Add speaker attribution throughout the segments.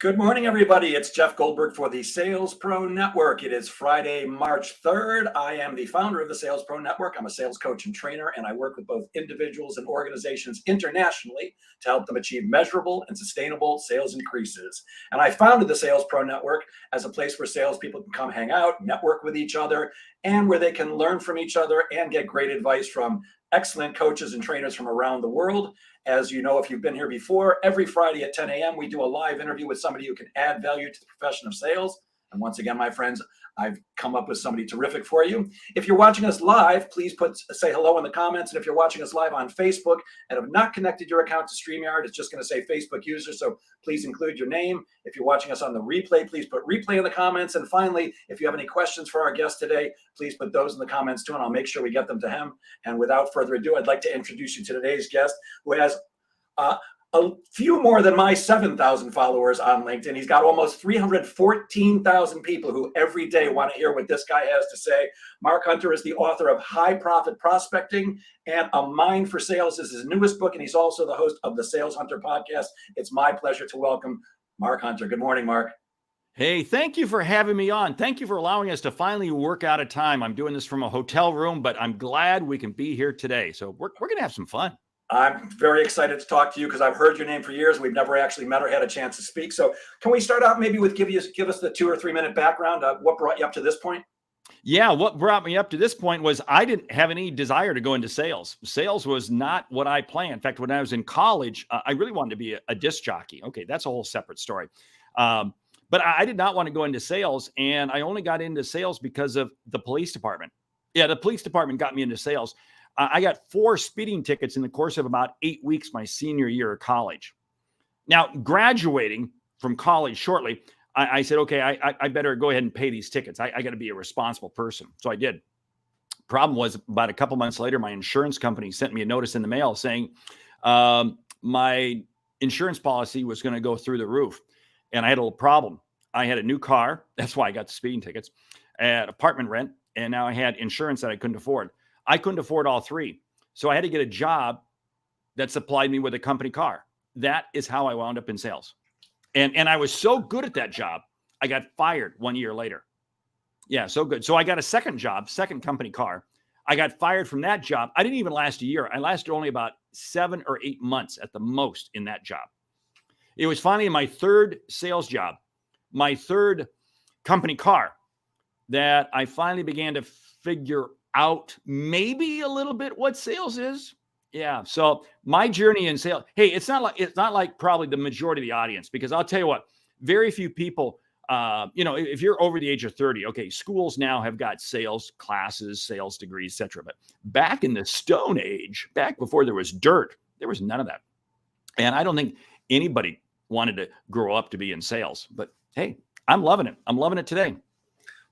Speaker 1: Good morning, everybody. It's Jeff Goldberg for the Sales Pro Network. It is Friday, March 3rd. I am the founder of the Sales Pro Network. I'm a sales coach and trainer, and I work with both individuals and organizations internationally to help them achieve measurable and sustainable sales increases. And I founded the Sales Pro Network as a place where salespeople can come hang out, network with each other, and where they can learn from each other and get great advice from excellent coaches and trainers from around the world. As you know, if you've been here before, every Friday at 10 a.m., we do a live interview with somebody who can add value to the profession of sales. And once again, my friends, I've come up with somebody terrific for you. If you're watching us live, please say hello in the comments. And if you're watching us live on Facebook and have not connected your account to StreamYard, it's just going to say Facebook user. So please include your name. If you're watching us on the replay, please put replay in the comments. And finally, if you have any questions for our guest today, please put those in the comments too, and I'll make sure we get them to him. And without further ado, I'd like to introduce you to today's guest, who has a few more than my 7,000 followers on LinkedIn. He's got almost 314,000 people who every day want to hear what this guy has to say. Mark Hunter is the author of High Profit Prospecting, and A Mind for Sales is his newest book, and he's also the host of the Sales Hunter podcast. It's my pleasure to welcome Mark Hunter. Good morning, Mark.
Speaker 2: Hey, thank you for having me on. Thank you for allowing us to finally work out a time. I'm doing this from a hotel room, but I'm glad we can be here today. So we're going to have some fun.
Speaker 1: I'm very excited to talk to you because I've heard your name for years. We've never actually met or had a chance to speak. So can we start out maybe with give us the 2 or 3 minute background of what brought you up to this point?
Speaker 2: Yeah, what brought me up to this point was I didn't have any desire to go into sales. Sales was not what I planned. In fact, when I was in college, I really wanted to be a disc jockey. Okay, that's a whole separate story. But I did not want to go into sales, and I only got into sales because of the police department. Yeah, the police department got me into sales. I got 4 speeding tickets in the course of about 8 weeks my senior year of college. Now, graduating from college shortly, I said, okay, I better go ahead and pay these tickets. I got to be a responsible person. So I did. Problem was, about a couple months later, my insurance company sent me a notice in the mail saying my insurance policy was going to go through the roof. And I had a little problem. I had a new car. That's why I got the speeding tickets. I had apartment rent. And now I had insurance that I couldn't afford. I couldn't afford all 3. So I had to get a job that supplied me with a company car. That is how I wound up in sales. And I was so good at that job, I got fired 1 year later. Yeah, so good. So I got a second job, second company car. I got fired from that job. I didn't even last a year. I lasted only about 7 or 8 months at the most in that job. It was finally in my third sales job, my third company car, that I finally began to figure out maybe a little bit what sales is. Yeah. So my journey in sales, hey, it's not like probably the majority of the audience, because I'll tell you what, very few people, if you're over the age of 30, okay, schools now have got sales classes, sales degrees, et cetera. But back in the Stone Age, back before there was dirt, there was none of that. And I don't think anybody wanted to grow up to be in sales, but hey, I'm loving it. I'm loving it today.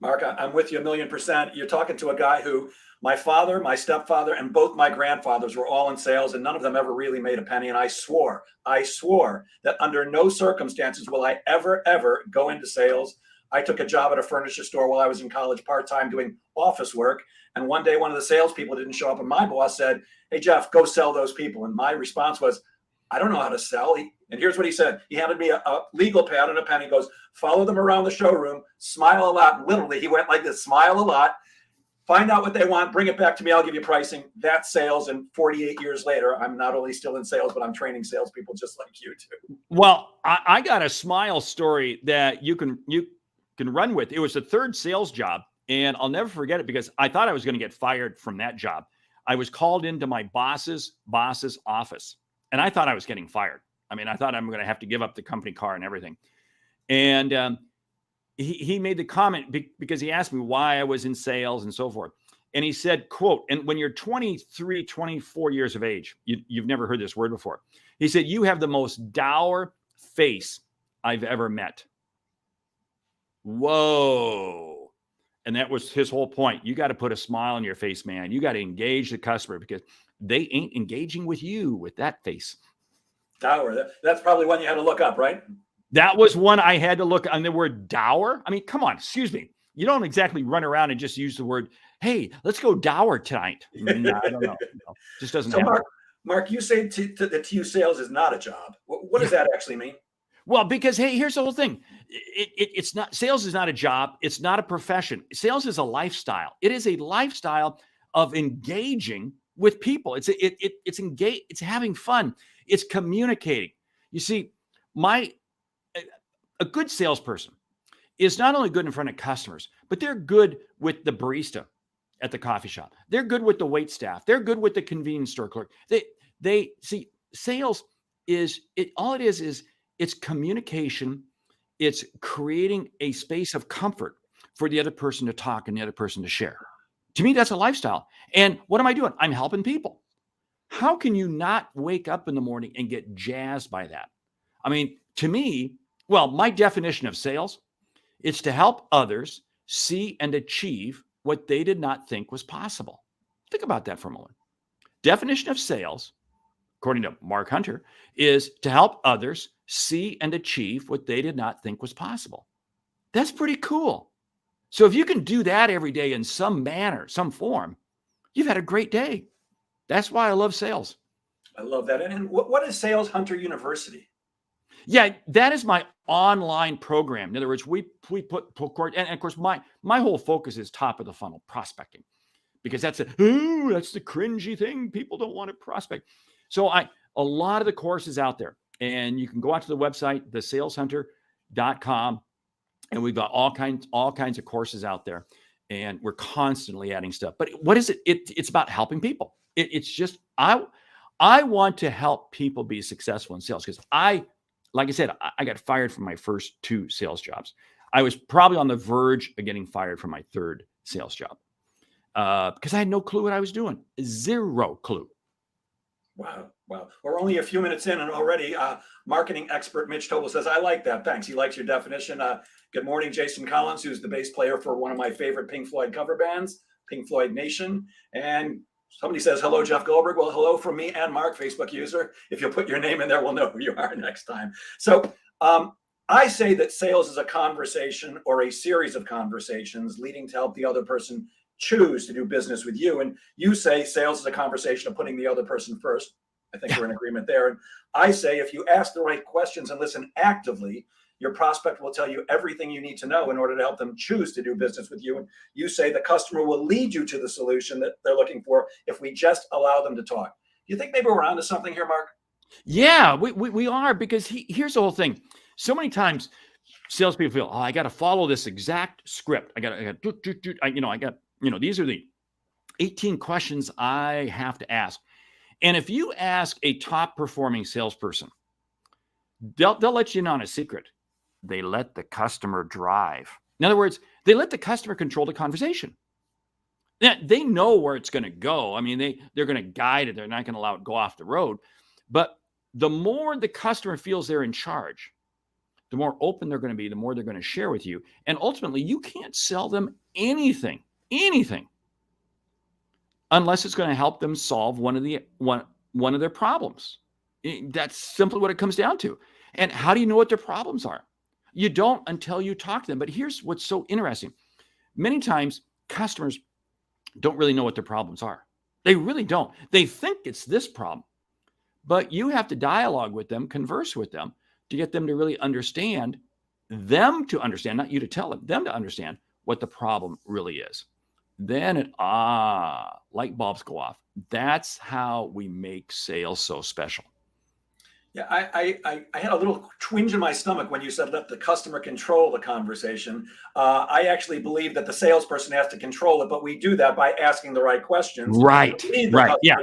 Speaker 1: Mark, I'm with you 1,000,000%. You're talking to a guy who my father, my stepfather, and both my grandfathers were all in sales, and none of them ever really made a penny. And I swore that under no circumstances will I ever go into sales. I took a job at a furniture store while I was in college part-time doing office work. And one day one of the salespeople didn't show up, and my boss said, "Hey, Jeff, go sell those people." And my response was, "I don't know how to sell." And here's what he said. He handed me a legal pad and a pen. He goes, "Follow them around the showroom, smile a lot." And literally, he went like this: smile a lot, find out what they want, bring it back to me, I'll give you pricing. That's sales. And 48 years later, I'm not only still in sales, but I'm training salespeople just like you too.
Speaker 2: Well, I got a smile story that you can run with. It was the third sales job, and I'll never forget it because I thought I was going to get fired from that job. I was called into my boss's office, and I thought I was getting fired. I mean, I thought I'm going to have to give up the company car and everything. And he made the comment because he asked me why I was in sales and so forth. And he said, quote, and when you're 23, 24 years of age, you've never heard this word before. He said, "You have the most dour face I've ever met." Whoa. And that was his whole point. You got to put a smile on your face, man. You got to engage the customer because they ain't engaging with you with that face.
Speaker 1: Dour. That's probably one you had to look up, right?
Speaker 2: That was one I had to look on. The word dour. I mean, come on, excuse me. You don't exactly run around and just use the word, "Hey, let's go dour tonight." No, I don't know. No, just doesn't happen.
Speaker 1: Mark, you say that to you sales is not a job. What does that actually mean?
Speaker 2: Well, because hey, here's the whole thing. It's not, sales is not a job. It's not a profession. Sales is a lifestyle. It is a lifestyle of engaging with people. It's engage. It's having fun. It's communicating. You see, my a good salesperson is not only good in front of customers, but they're good with the barista at the coffee shop. They're good with the wait staff. They're good with the convenience store clerk. They see sales is it. All it is it's communication. It's creating a space of comfort for the other person to talk and the other person to share. To me, that's a lifestyle. And what am I doing? I'm helping people. How can you not wake up in the morning and get jazzed by that? I mean, to me, well, my definition of sales is to help others see and achieve what they did not think was possible. Think about that for a moment. Definition of sales, according to Mark Hunter, is to help others see and achieve what they did not think was possible. That's pretty cool. So if you can do that every day in some manner, some form, you've had a great day. That's why I love sales.
Speaker 1: I love that. And what is Sales Hunter University?
Speaker 2: Yeah, that is my online program. In other words, we put, and of course, my whole focus is top of the funnel prospecting, because that's the cringy thing. People don't want to prospect. So a lot of the courses out there, and you can go out to the website, thesaleshunter.com, and we've got all kinds of courses out there, and we're constantly adding stuff. But what is it? It's about helping people. It's just, I want to help people be successful in sales, because like I said, I got fired from my first 2 sales jobs. I was probably on the verge of getting fired from my 3rd sales job because I had no clue what I was doing. 0 clue.
Speaker 1: Wow. We're only a few minutes in, and already marketing expert Mitch Tobel says, I like that. Thanks. He likes your definition. Good morning, Jason Collins, who's the bass player for one of my favorite Pink Floyd cover bands, Pink Floyd Nation. And somebody says, hello, Jeff Goldberg. Well, hello from me and Mark, Facebook user. If you'll put your name in there, we'll know who you are next time. So I say that sales is a conversation or a series of conversations leading to help the other person choose to do business with you. And you say sales is a conversation of putting the other person first. I think we're in agreement there. And I say if you ask the right questions and listen actively, your prospect will tell you everything you need to know in order to help them choose to do business with you. And you say the customer will lead you to the solution that they're looking for if we just allow them to talk. Do you think maybe we're onto something here, Mark?
Speaker 2: Yeah, we are, because here's the whole thing. So many times salespeople feel, I got to follow this exact script. I got these are the 18 questions I have to ask. And if you ask a top performing salesperson, they'll let you in on a secret. They let the customer drive. In other words, they let the customer control the conversation. Now, they know where it's going to go. I mean, they're going to guide it. They're not going to allow it to go off the road. But the more the customer feels they're in charge, the more open they're going to be, the more they're going to share with you. And ultimately, you can't sell them anything, unless it's going to help them solve one of their problems. That's simply what it comes down to. And how do you know what their problems are? You don't until you talk to them. But here's what's so interesting. Many times, customers don't really know what their problems are. They really don't. They think it's this problem. But you have to dialogue with them, converse with them, to get them to really understand, not you to tell them to understand what the problem really is. Then light bulbs go off. That's how we make sales so special.
Speaker 1: Yeah, I had a little twinge in my stomach when you said let the customer control the conversation. I actually believe that the salesperson has to control it, but we do that by asking the right questions.
Speaker 2: Right. Yeah.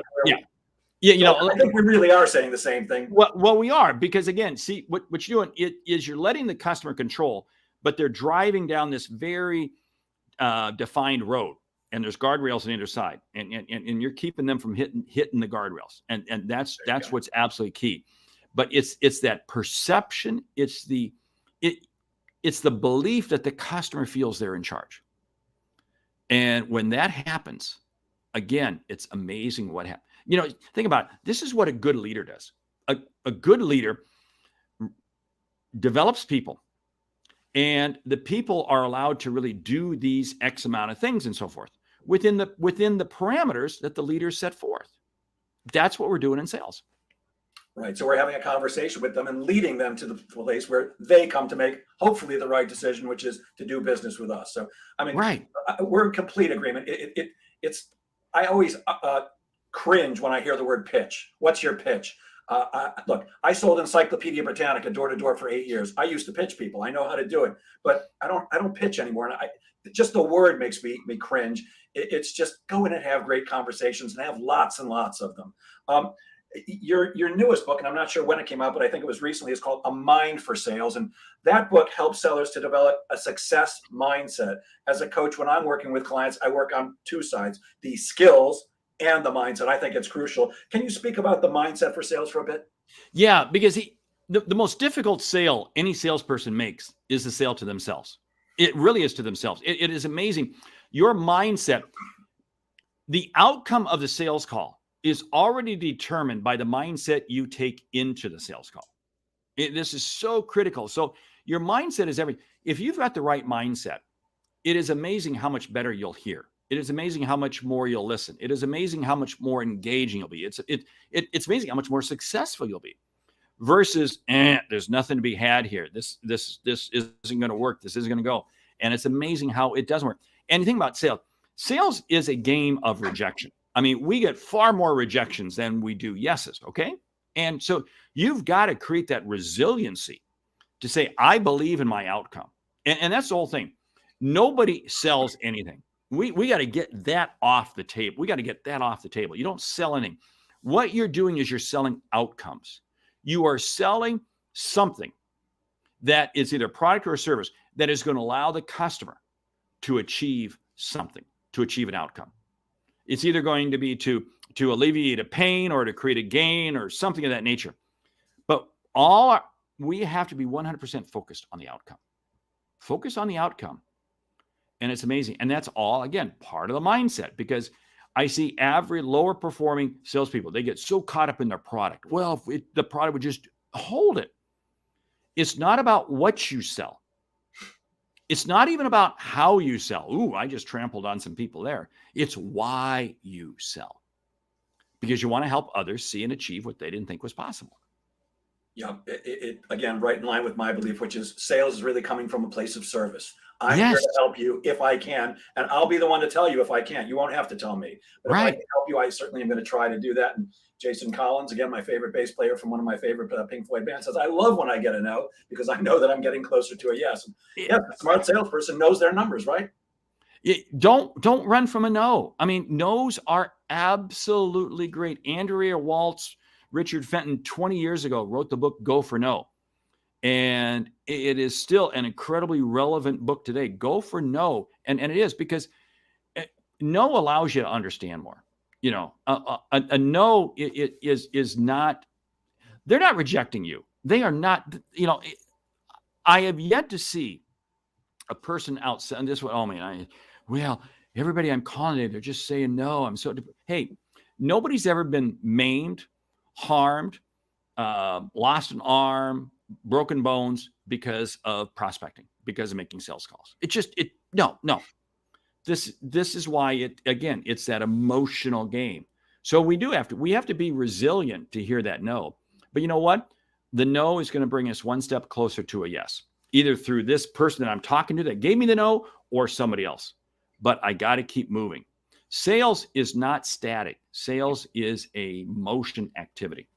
Speaker 1: I think we really are saying the same thing.
Speaker 2: Well, we are, because again, see what you're doing is you're letting the customer control, but they're driving down this very defined road, and there's guardrails on either side, and you're keeping them from hitting the guardrails, and that's what's absolutely key. But it's that perception, it's the belief that the customer feels they're in charge. And when that happens, again, it's amazing what happens. Think about it. This is what a good leader does. A good leader develops people, and the people are allowed to really do these X amount of things and so forth within the parameters that the leaders set forth. That's what we're doing in sales.
Speaker 1: Right. So we're having a conversation with them and leading them to the place where they come to make hopefully the right decision, which is to do business with us. So, I mean,
Speaker 2: Right.
Speaker 1: we're in complete agreement. It's, I always cringe when I hear the word pitch. What's your pitch? Look, I sold Encyclopedia Britannica door to door for 8 years. I used to pitch people. I know how to do it, but I don't pitch anymore. And just the word makes me cringe. It's just go in and have great conversations and have lots and lots of them. Your newest book, and I'm not sure when it came out, but I think it was recently, is called A Mind for Sales. And that book helps sellers to develop a success mindset. As a coach, when I'm working with clients, I work on two sides, the skills and the mindset. I think it's crucial. Can you speak about the mindset for sales for a bit?
Speaker 2: Yeah, because the most difficult sale any salesperson makes is the sale to themselves. It really is to themselves. It is amazing. Your mindset, the outcome of the sales call is already determined by the mindset you take into the sales call. This is so critical. So your mindset is everything. If you've got the right mindset, it is amazing how much better you'll hear. It is amazing how much more you'll listen. It is amazing how much more engaging you'll be. It's amazing how much more successful you'll be. Versus, there's nothing to be had here. This isn't going to work. This isn't going to go. And it's amazing how it doesn't work. And the thing about sales, sales is a game of rejection. I mean, we get far more rejections than we do yeses, okay? And so you've got to create that resiliency to say, I believe in my outcome. And that's the whole thing. Nobody sells anything. We got to get that off the table. We got to get that off the table. You don't sell anything. What you're doing is you're selling outcomes. You are selling something that is either a product or a service that is going to allow the customer to achieve something, to achieve an outcome. It's either going to be to alleviate a pain or to create a gain or something of that nature. But we have to be 100% focused on the outcome. Focus on the outcome. And it's amazing. And that's all, again, part of the mindset, because I see average lower performing salespeople, they get so caught up in their product. Well, if the product would just hold it. It's not about what you sell. It's not even about how you sell. Ooh, I just trampled on some people there. It's why you sell. Because you want to help others see and achieve what they didn't think was possible.
Speaker 1: Yeah, again, right in line with my belief, which is sales is really coming from a place of service. I'm
Speaker 2: Yes.
Speaker 1: here to help you if I can, and I'll be the one to tell you if I can't. You won't have to tell me. But if I
Speaker 2: Right.
Speaker 1: can help you, I certainly am going to try to do that. And Jason Collins, again, my favorite bass player from one of my favorite Pink Floyd bands, says, I love when I get a no because I know that I'm getting closer to a yes. And yeah, a smart salesperson knows their numbers, right?
Speaker 2: Don't run from a no. I mean, no's are absolutely great. Andrea Waltz, Richard Fenton, 20 years ago, wrote the book Go for No. And it is still an incredibly relevant book today. Go for no. And it is because no allows you to understand more. You know, a no is not, they're not rejecting you. They are not, you know, I have yet to see a person outside, and this one, oh man, well, everybody I'm calling today, they're just saying no. I'm so, hey, nobody's ever been maimed, harmed, lost an arm, broken bones because of prospecting, because of making sales calls. No. This is why it's that emotional game. So we have to be resilient to hear that no. But you know what? The no is going to bring us one step closer to a yes, either through this person that I'm talking to that gave me the no or somebody else. But I got to keep moving. Sales is not static. Sales is a motion activity.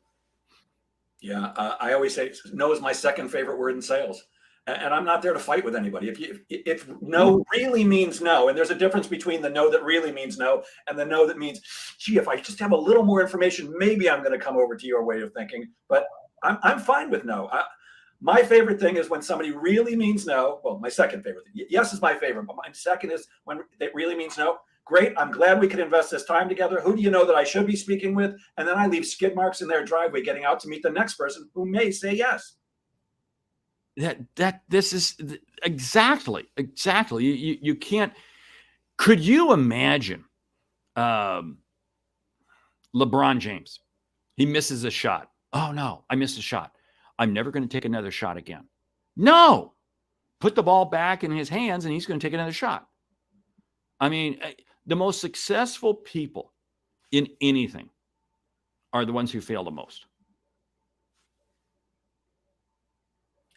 Speaker 1: Yeah, I always say no is my second favorite word in sales, and I'm not there to fight with anybody. If no really means no, and there's a difference between the no that really means no and the no that means, gee, if I just have a little more information, maybe I'm going to come over to your way of thinking. But I'm fine with no. My favorite thing is when somebody really means no. Well, my second favorite. Yes is my favorite, but my second is when it really means no. Great. I'm glad we could invest this time together. Who do you know that I should be speaking with? And then I leave skid marks in their driveway getting out to meet the next person who may say yes.
Speaker 2: This is exactly. You can't. Could you imagine LeBron James? He misses a shot. Oh no, I missed a shot. I'm never going to take another shot again. No, put the ball back in his hands and he's going to take another shot. I mean, the most successful people in anything are the ones who fail the most.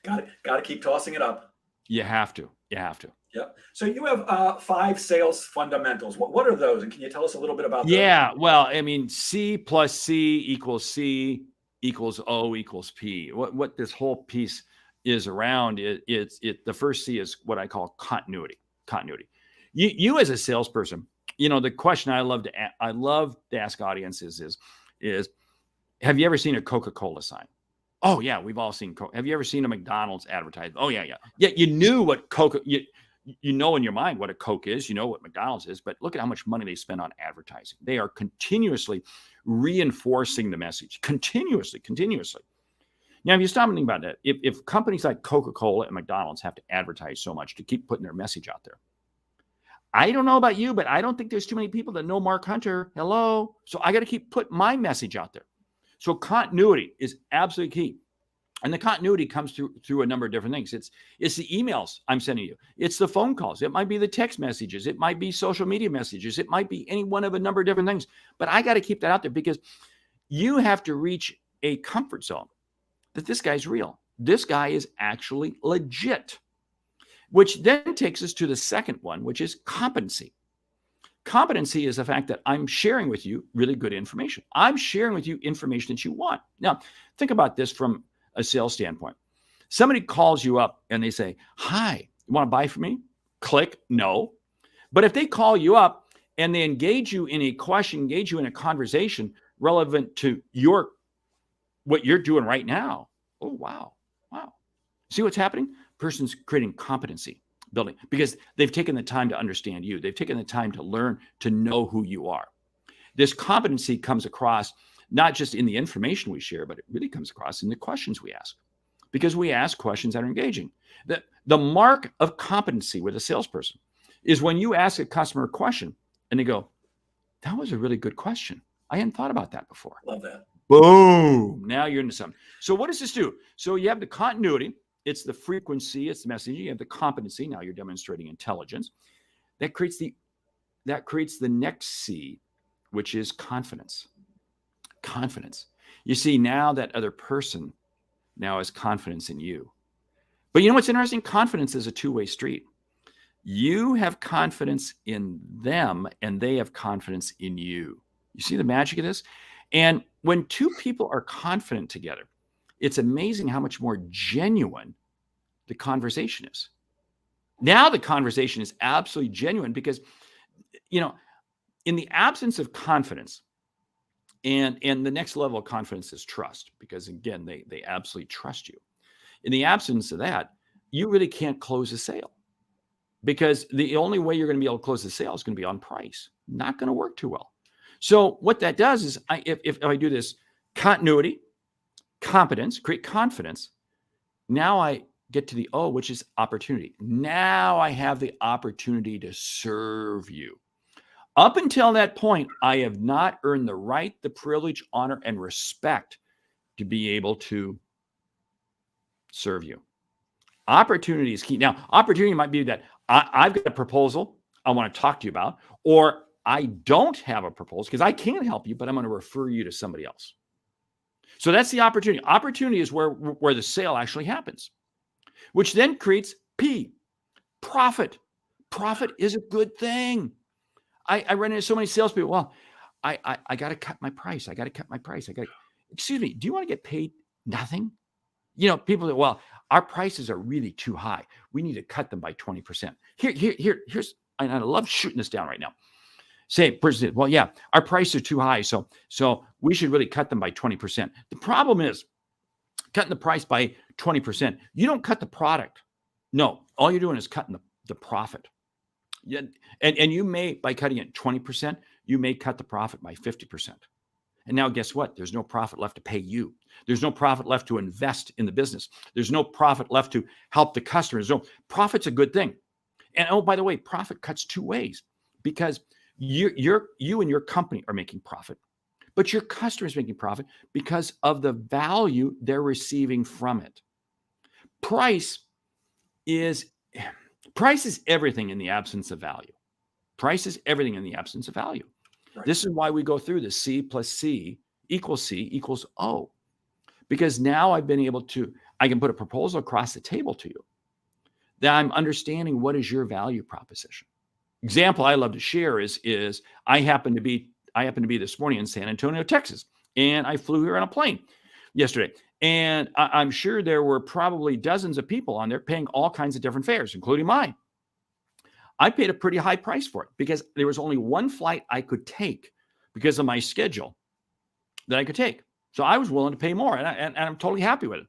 Speaker 1: Got to keep tossing it up.
Speaker 2: You have to. You have to.
Speaker 1: Yep. So you have 5 sales fundamentals. What are those? And can you tell us a little bit about those?
Speaker 2: Yeah. Well, I mean, C plus C equals O equals P. What this whole piece is around the first C is what I call continuity. Continuity. You as a salesperson, the question I love to ask audiences is have you ever seen a Coca-Cola sign? Oh yeah, we've all seen Coke. Have you ever seen a McDonald's advertisement? Oh yeah. Yeah, you knew what Coke, you know in your mind what a Coke is, you know what McDonald's is, but look at how much money they spend on advertising. They are continuously reinforcing the message, continuously. Now, if you stop and think about that, if companies like Coca-Cola and McDonald's have to advertise so much to keep putting their message out there, I don't know about you, but I don't think there's too many people that know Mark Hunter. Hello. So I got to keep putting my message out there. So continuity is absolutely key. And the continuity comes through a number of different things. It's the emails I'm sending you. It's the phone calls. It might be the text messages. It might be social media messages. It might be any one of a number of different things. But I got to keep that out there because you have to reach a comfort zone that this guy's real. This guy is actually legit, which then takes us to the second one, which is competency. Competency is the fact that I'm sharing with you really good information. I'm sharing with you information that you want. Now, think about this from a sales standpoint. Somebody calls you up and they say, hi, you want to buy from me? Click, no. But if they call you up and they engage you in a question, engage you in a conversation relevant to what you're doing right now. Oh, wow. See what's happening? Person's creating competency building because they've taken the time to understand you. They've taken the time to learn to know who you are. This competency comes across not just in the information we share, but it really comes across in the questions we ask because we ask questions that are engaging. The mark of competency with a salesperson is when you ask a customer a question and they go, that was a really good question. I hadn't thought about that before.
Speaker 1: Love that.
Speaker 2: Boom. Now you're into something. So what does this do? So you have the continuity. It's the frequency. It's the messaging. You have the competency. Now you're demonstrating intelligence. That creates the next C, which is confidence. Confidence. You see, now that other person now has confidence in you. But you know what's interesting? Confidence is a two-way street. You have confidence in them and they have confidence in you. You see the magic of this? And when two people are confident together, it's amazing how much more genuine the conversation is. Now the conversation is absolutely genuine because, in the absence of confidence, and the next level of confidence is trust, because again, they absolutely trust you. In the absence of that, you really can't close a sale because the only way you're going to be able to close the sale is going to be on price. Not going to work too well. So what that does is if I do this continuity, competence, create confidence, now I get to the O, which is opportunity. Now I have the opportunity to serve you. Up until that point, I have not earned the right, the privilege, honor, and respect to be able to serve you. Opportunity is key. Now, opportunity might be that I've got a proposal I want to talk to you about, or I don't have a proposal because I can't help you, but I'm going to refer you to somebody else. So that's the opportunity. Opportunity is where the sale actually happens, which then creates P, profit. Profit is a good thing. I run into so many salespeople. Well, I got to cut my price. I got to cut my price. Excuse me, do you want to get paid nothing? People that, well, our prices are really too high. We need to cut them by 20%. Here's, and I love shooting this down right now. Say, person, well, yeah, our prices are too high. So we should really cut them by 20%. The problem is cutting the price by 20%. You don't cut the product. No, all you're doing is cutting the profit. Yeah, and you may, by cutting it 20%, you may cut the profit by 50%. And now guess what? There's no profit left to pay you. There's no profit left to invest in the business. There's no profit left to help the customers. No, profit's a good thing. And oh, by the way, profit cuts two ways because you and your company are making profit, but your customer is making profit because of the value they're receiving from it. Price is everything in the absence of value. Price is everything in the absence of value. Right. This is why we go through the C plus C equals O, because now I can put a proposal across the table to you that I'm understanding what is your value proposition. Example I love to share is I happen to be this morning in San Antonio, Texas, and I flew here on a plane yesterday. And I'm sure there were probably dozens of people on there paying all kinds of different fares, including mine. I paid a pretty high price for it because there was only one flight I could take because of my schedule that I could take. So I was willing to pay more, and I'm totally happy with it.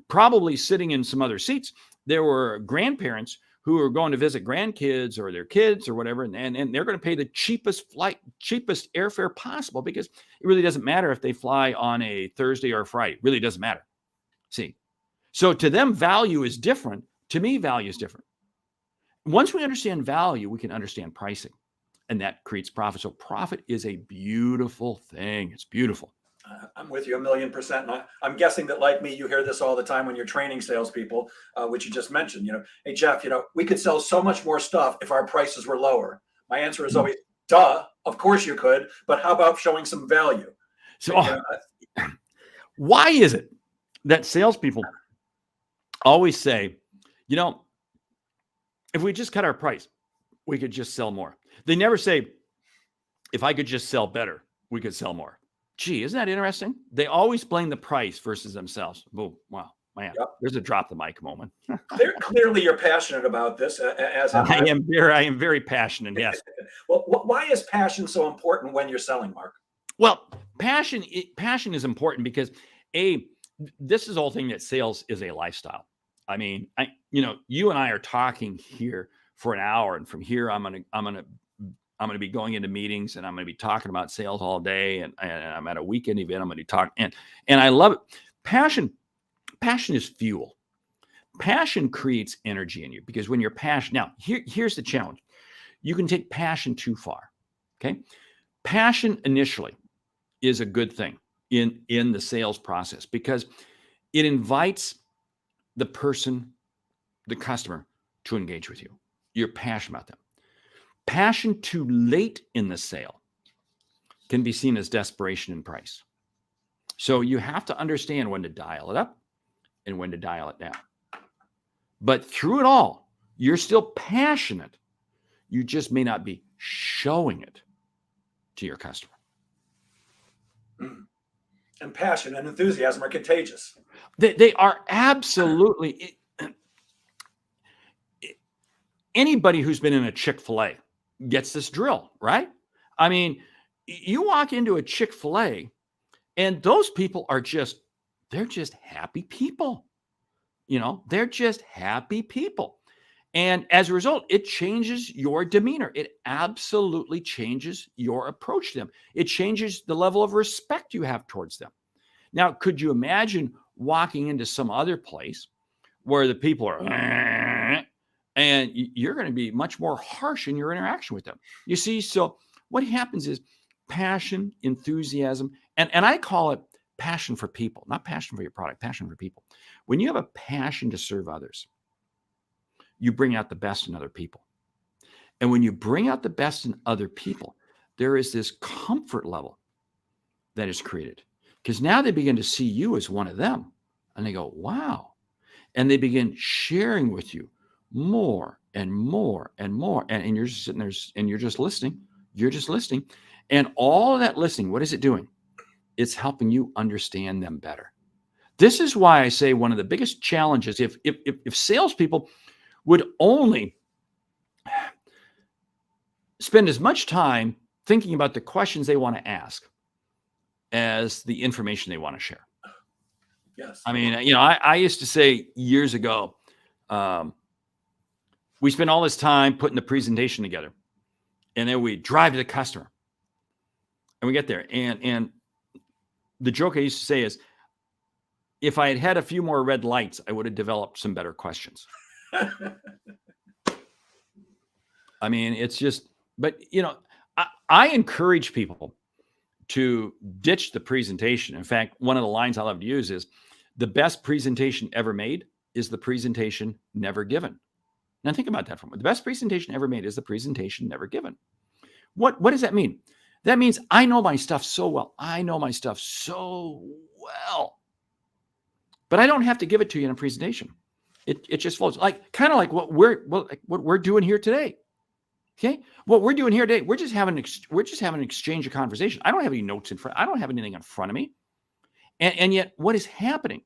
Speaker 2: Probably sitting in some other seats, there were grandparents who are going to visit grandkids or their kids or whatever, and they're going to pay the cheapest airfare possible because it really doesn't matter if they fly on a Thursday or a Friday. It really doesn't matter. See? So to them, value is different. To me, value is different. Once we understand value, we can understand pricing, and that creates profit. So profit is a beautiful thing. It's beautiful.
Speaker 1: I'm with you 1,000,000%. And I'm guessing that, like me, you hear this all the time when you're training salespeople, which you just mentioned. Hey, Jeff, we could sell so much more stuff if our prices were lower. My answer is always, duh, of course you could. But how about showing some value?
Speaker 2: So why is it that salespeople always say, if we just cut our price, we could just sell more? They never say, if I could just sell better, we could sell more. Gee, isn't that interesting? They always blame the price versus themselves. Boom. Wow, man, Yep. There's a drop the mic moment.
Speaker 1: Clearly, you're passionate about this.
Speaker 2: I am very passionate. Yes.
Speaker 1: Well, why is passion so important when you're selling, Mark?
Speaker 2: Well, passion is important because this is the whole thing that sales is a lifestyle. I mean, you and I are talking here for an hour, and from here, I'm gonna be going into meetings, and I'm gonna be talking about sales all day, and I'm at a weekend event. I'm gonna be talking, and I love it. Passion is fuel. Passion creates energy in you because when you're passionate. Now, here's the challenge: you can take passion too far. Okay, passion initially is a good thing in the sales process because it invites the customer, to engage with you. You're passionate about them. Passion too late in the sale can be seen as desperation in price. So you have to understand when to dial it up and when to dial it down. But through it all, you're still passionate. You just may not be showing it to your customer.
Speaker 1: And passion and enthusiasm are contagious.
Speaker 2: They are absolutely. Anybody who's been in a Chick-fil-A gets this drill, right? I mean, you walk into a Chick-fil-A and those people they're just happy people. They're just happy people. And as a result, it changes your demeanor. It absolutely changes your approach to them. It changes the level of respect you have towards them. Now, could you imagine walking into some other place where the people are, and you're going to be much more harsh in your interaction with them? You see, so what happens is passion, enthusiasm, and I call it passion for people, not passion for your product, passion for people. When you have a passion to serve others, you bring out the best in other people. And when you bring out the best in other people, there is this comfort level that is created because now they begin to see you as one of them and they go, wow. And they begin sharing with you more and more and more. And you're just sitting there and you're just listening. You're just listening. And all of that listening, what is it doing? It's helping you understand them better. This is why I say one of the biggest challenges, if salespeople would only spend as much time thinking about the questions they want to ask as the information they want to share.
Speaker 1: Yes.
Speaker 2: I mean, I used to say years ago, we spend all this time putting the presentation together, and then we drive to the customer, and we get there. And the joke I used to say is, if I had had a few more red lights, I would have developed some better questions. I mean, it's just, but I encourage people to ditch the presentation. In fact, one of the lines I love to use is, the best presentation ever made is the presentation never given. Now think about that for a moment. The best presentation ever made is the presentation never given. What does that mean? That means I know my stuff so well. I know my stuff so well but I don't have to give it to you in a presentation. It just flows, like kind of like what we're doing here today. Okay, what we're doing here today, we're just having an exchange of conversation. I don't have any notes in front. I don't have anything in front of me, and yet what is happening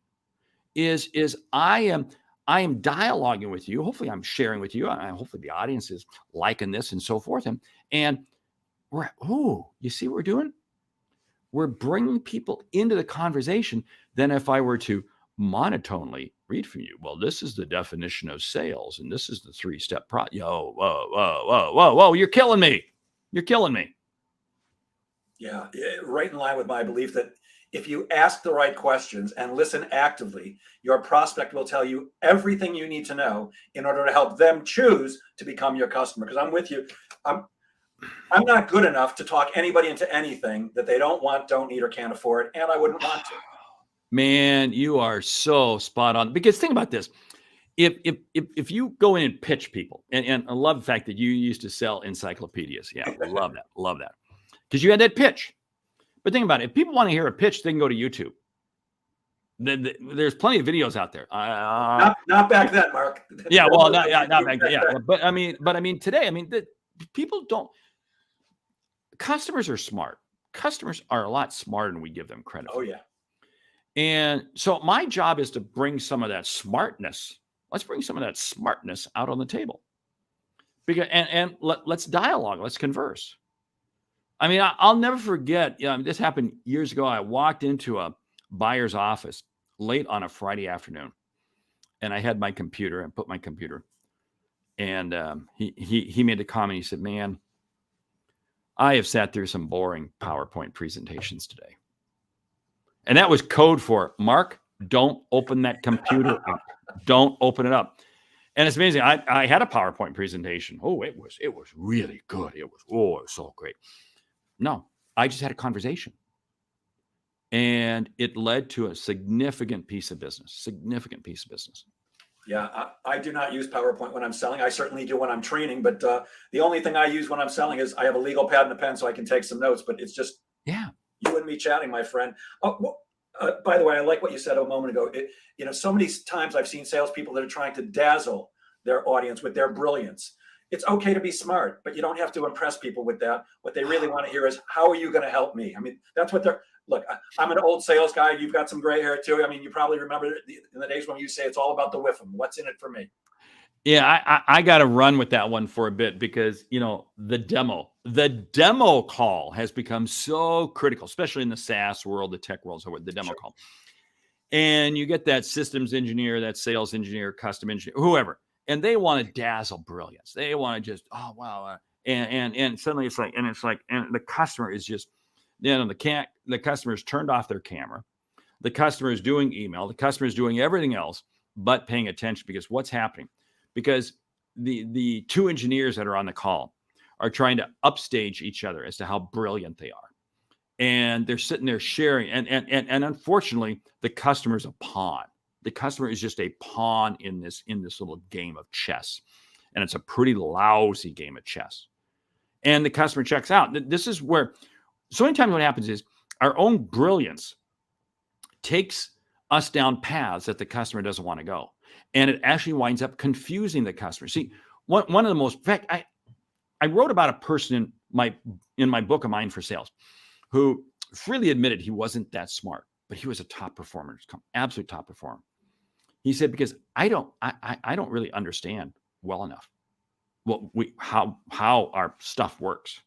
Speaker 2: is I am dialoguing with you. Hopefully, I'm sharing with you. Hopefully, the audience is liking this and so forth. And you see what we're doing? We're bringing people into the conversation. Then, if I were to monotonely read from you, well, this is the definition of sales, and this is the 3-step process. Whoa! You're killing me. You're killing me.
Speaker 1: Yeah, right in line with my belief that if you ask the right questions and listen actively, your prospect will tell you everything you need to know in order to help them choose to become your customer. Because I'm with you. I'm not good enough to talk anybody into anything that they don't want, don't need, or can't afford, and I wouldn't want to.
Speaker 2: Man, you are so spot on. Because think about this. If you go in and pitch people, and I love the fact that you used to sell encyclopedias. Yeah, love that. Love that. Because you had that pitch. But think about it. If people want to hear a pitch, they can go to YouTube. There's plenty of videos out there.
Speaker 1: Not back then, Mark.
Speaker 2: Yeah, well, not back then. Yeah, but I mean, today, people don't. Customers are smart. Customers are a lot smarter than we give them credit for.
Speaker 1: Oh, yeah.
Speaker 2: And so my job is to bring some of that smartness. Let's bring some of that smartness out on the table. Because let's dialogue. Let's converse. I mean, I'll never forget. This happened years ago. I walked into a buyer's office late on a Friday afternoon, and I had my computer and put my computer. And he made a comment. He said, "Man, I have sat through some boring PowerPoint presentations today." And that was code for, Mark, don't open that computer up. Don't open it up. And it's amazing. I had a PowerPoint presentation. Oh, it was really good. It was so great. No, I just had a conversation. And it led to a significant piece of business.
Speaker 1: Yeah, I do not use PowerPoint when I'm selling. I certainly do when I'm training, but the only thing I use when I'm selling is I have a legal pad and a pen so I can take some notes, but it's just you and me chatting, my friend. By the way, I like what you said a moment ago. So many times I've seen salespeople that are trying to dazzle their audience with their brilliance. It's okay to be smart, but you don't have to impress people with that. What they really want to hear is, how are you going to help me? I mean, that's what look, I'm an old sales guy. You've got some gray hair too. I mean, you probably remember in the days when you say it's all about the whiffum. What's in it for me?
Speaker 2: Yeah, I got to run with that one for a bit because, the demo call has become so critical, especially in the SaaS world, the tech world, so the demo call. And you get that systems engineer, that sales engineer, custom engineer, whoever, and they want to dazzle brilliance. They want to just, oh, wow. And suddenly it's like, and the customer is just, the customer's turned off their camera. The customer is doing email. The customer is doing everything else but paying attention, because what's happening? Because the two engineers that are on the call are trying to upstage each other as to how brilliant they are. And they're sitting there sharing. And unfortunately, the customer's a pawn. The customer is just a pawn in this little game of chess. And it's a pretty lousy game of chess. And the customer checks out. This is where, so many times what happens is our own brilliance takes us down paths that the customer doesn't want to go. And it actually winds up confusing the customer. See, one of the most, in fact, I wrote about a person in my book, A Mind for Sales, who freely admitted he wasn't that smart, but he was a top performer, absolute top performer. He said, because I don't really understand well enough how our stuff works.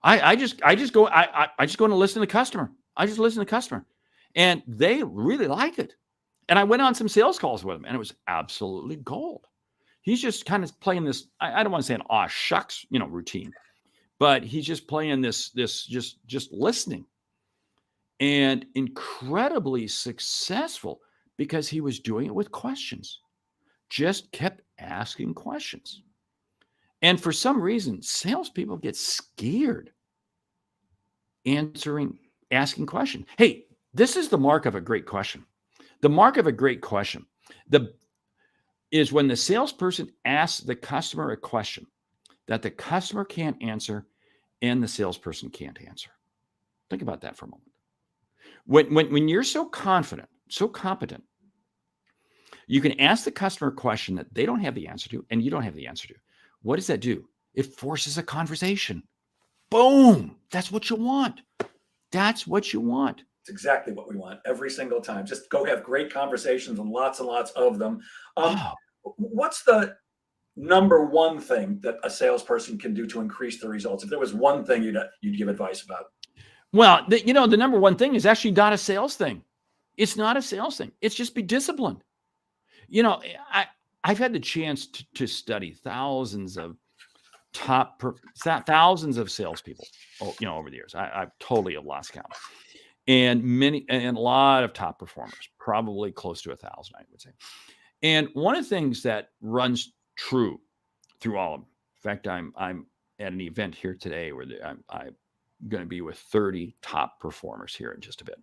Speaker 2: I just go and listen to the customer. I just listen to the customer, and they really like it. And I went on some sales calls with him, and it was absolutely gold. He's just kind of playing this, I don't want to say an aw shucks, routine, but he's just playing this just listening, and incredibly successful because he was doing it with questions, just kept asking questions. And for some reason, salespeople get scared asking questions. Hey, this is the mark of a great question. The mark of a great question is when the salesperson asks the customer a question that the customer can't answer and the salesperson can't answer. Think about that for a moment. When you're so confident so competent. You can ask the customer a question that they don't have the answer to, and you don't have the answer to. What does that do? It forces a conversation. Boom. That's what you want. That's what you want.
Speaker 1: It's exactly what we want every single time. Just go have great conversations and lots of them.
Speaker 2: Oh,
Speaker 1: What's the number one thing that a salesperson can do to increase the results? If there was one thing you'd give advice about.
Speaker 2: well, the number one thing is actually not a sales thing. It's not a sales thing. It's just be disciplined. You know, I've had the chance to study thousands of thousands of salespeople, over the years. I've totally have lost count. And a lot of top performers, probably close to 1,000, I would say. And one of the things that runs true through all of them, in fact, I'm at an event here today where I'm going to be with 30 top performers here in just a bit.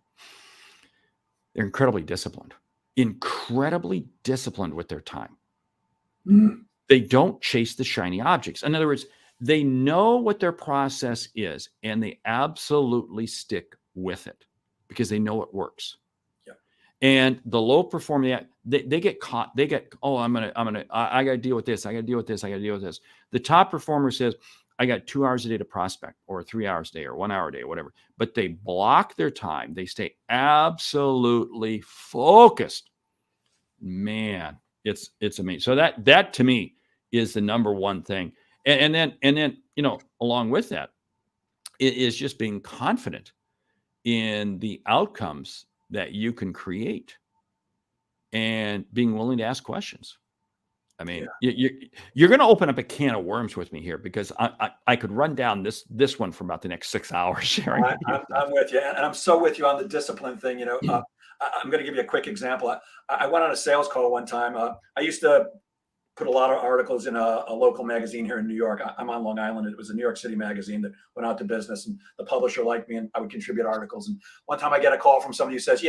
Speaker 2: They're incredibly disciplined with their time.
Speaker 1: Mm.
Speaker 2: They don't chase the shiny objects. In other words, they know what their process is and they absolutely stick with it because they know it works.
Speaker 1: Yeah.
Speaker 2: And the low performing, they get caught. They get, I got to deal with this. I got to deal with this. I got to deal with this. The top performer says, I got 2 hours a day to prospect, or 3 hours a day, or 1 hour a day, or whatever. But they block their time. They stay absolutely focused. Man, it's amazing. So that to me is the number one thing. And then along with that, it is just being confident in the outcomes that you can create and being willing to ask questions. I mean, you're going to open up a can of worms with me here because I could run down this one for about the next 6 hours sharing.
Speaker 1: I'm with you, and I'm so with you on the discipline thing. I'm going to give you a quick example. I went on a sales call one time. I used to put a lot of articles in a local magazine here in New York. I'm on Long Island. It was a New York City magazine that went out to business, and the publisher liked me, and I would contribute articles. And one time I get a call from somebody who says, he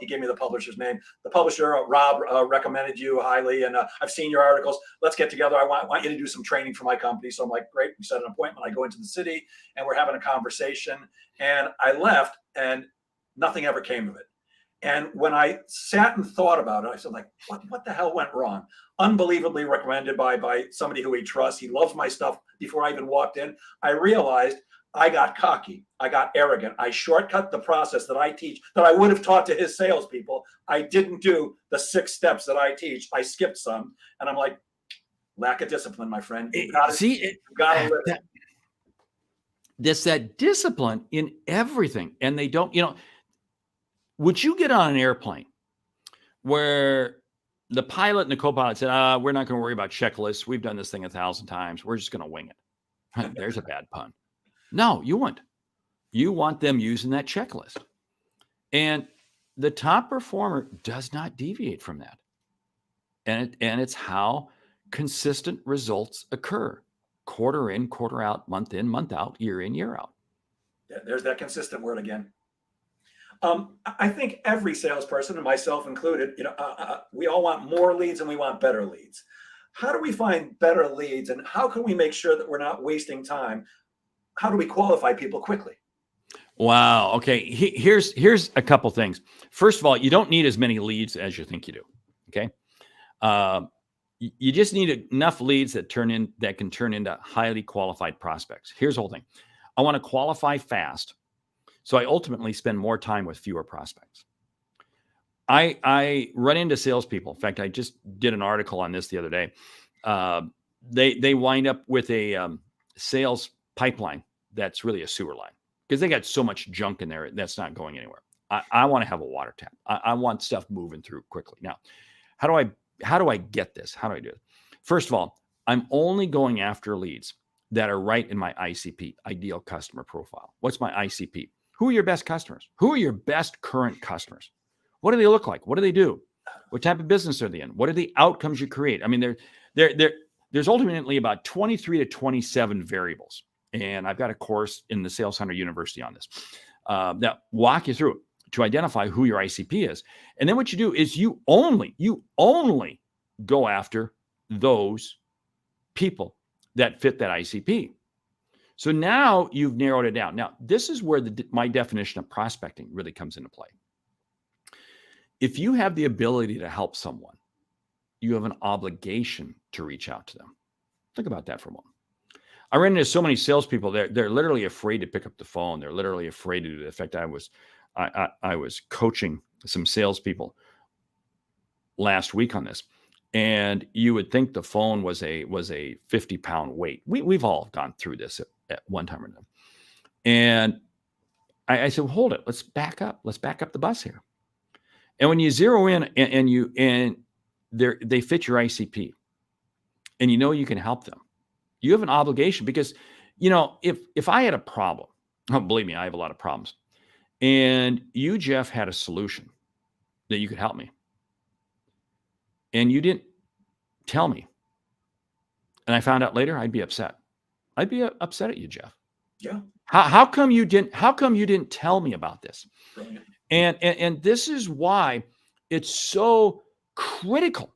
Speaker 1: gave me the publisher's name. The publisher, Rob, recommended you highly, and I've seen your articles. Let's get together. I want you to do some training for my company. So I'm like, great. We set an appointment. I go into the city, and we're having a conversation. And I left, and nothing ever came of it. And when I sat and thought about it, I said, like, what the hell went wrong? Unbelievably recommended by somebody who he trusts. He loves my stuff. Before I even walked in, I realized I got cocky. I got arrogant. I shortcut the process that I teach that I would have taught to his salespeople. I didn't do the 6 steps that I teach. I skipped some. And I'm like, lack of discipline, my friend. You gotta live it.
Speaker 2: There's that discipline in everything. And they don't, would you get on an airplane where the pilot and the co-pilot said, we're not going to worry about checklists. We've done this thing 1,000 times. We're just going to wing it. There's a bad pun. No, you won't. You want them using that checklist. And the top performer does not deviate from that. And it's how consistent results occur. Quarter in, quarter out, month in, month out, year in, year out.
Speaker 1: Yeah, there's that consistent word again. I think every salesperson, and myself included, we all want more leads and we want better leads. How do we find better leads, and how can we make sure that we're not wasting time? How do we qualify people quickly?
Speaker 2: Wow. Okay. Here's a couple things. First of all, you don't need as many leads as you think you do. Okay. You just need enough leads that can turn into highly qualified prospects. Here's the whole thing. I want to qualify fast, so I ultimately spend more time with fewer prospects. I run into salespeople. In fact, I just did an article on this the other day. They wind up with a sales pipeline that's really a sewer line because they got so much junk in there that's not going anywhere. I want to have a water tap. I want stuff moving through quickly. Now, how do I get this? How do I do it? First of all, I'm only going after leads that are right in my ICP, ideal customer profile. What's my ICP? Who are your best customers? Who are your best current customers? What do they look like? What do they do? What type of business are they in? What are the outcomes you create? I mean, there's ultimately about 23 to 27 variables. And I've got a course in the Sales Hunter University on this that walk you through it to identify who your ICP is. And then what you do is you only go after those people that fit that ICP. So now you've narrowed it down. Now, this is where my definition of prospecting really comes into play. If you have the ability to help someone, you have an obligation to reach out to them. Think about that for a moment. I ran into so many salespeople. They're literally afraid to pick up the phone. They're literally afraid to do that. In fact, I was coaching some salespeople last week on this, and you would think the phone was a 50-pound weight. We've all gone through this at one time or another. And I said, well, hold it. Let's back up. Let's back up the bus here. And when you zero in and they fit your ICP, and you can help them, you have an obligation, because if I had a problem, believe me, I have a lot of problems, and you, Jeff, had a solution that you could help me, and you didn't tell me, and I found out later, I'd be upset. I'd be upset at you, Jeff.
Speaker 1: Yeah.
Speaker 2: How come you didn't tell me about this?
Speaker 1: Brilliant.
Speaker 2: And this is why it's so critical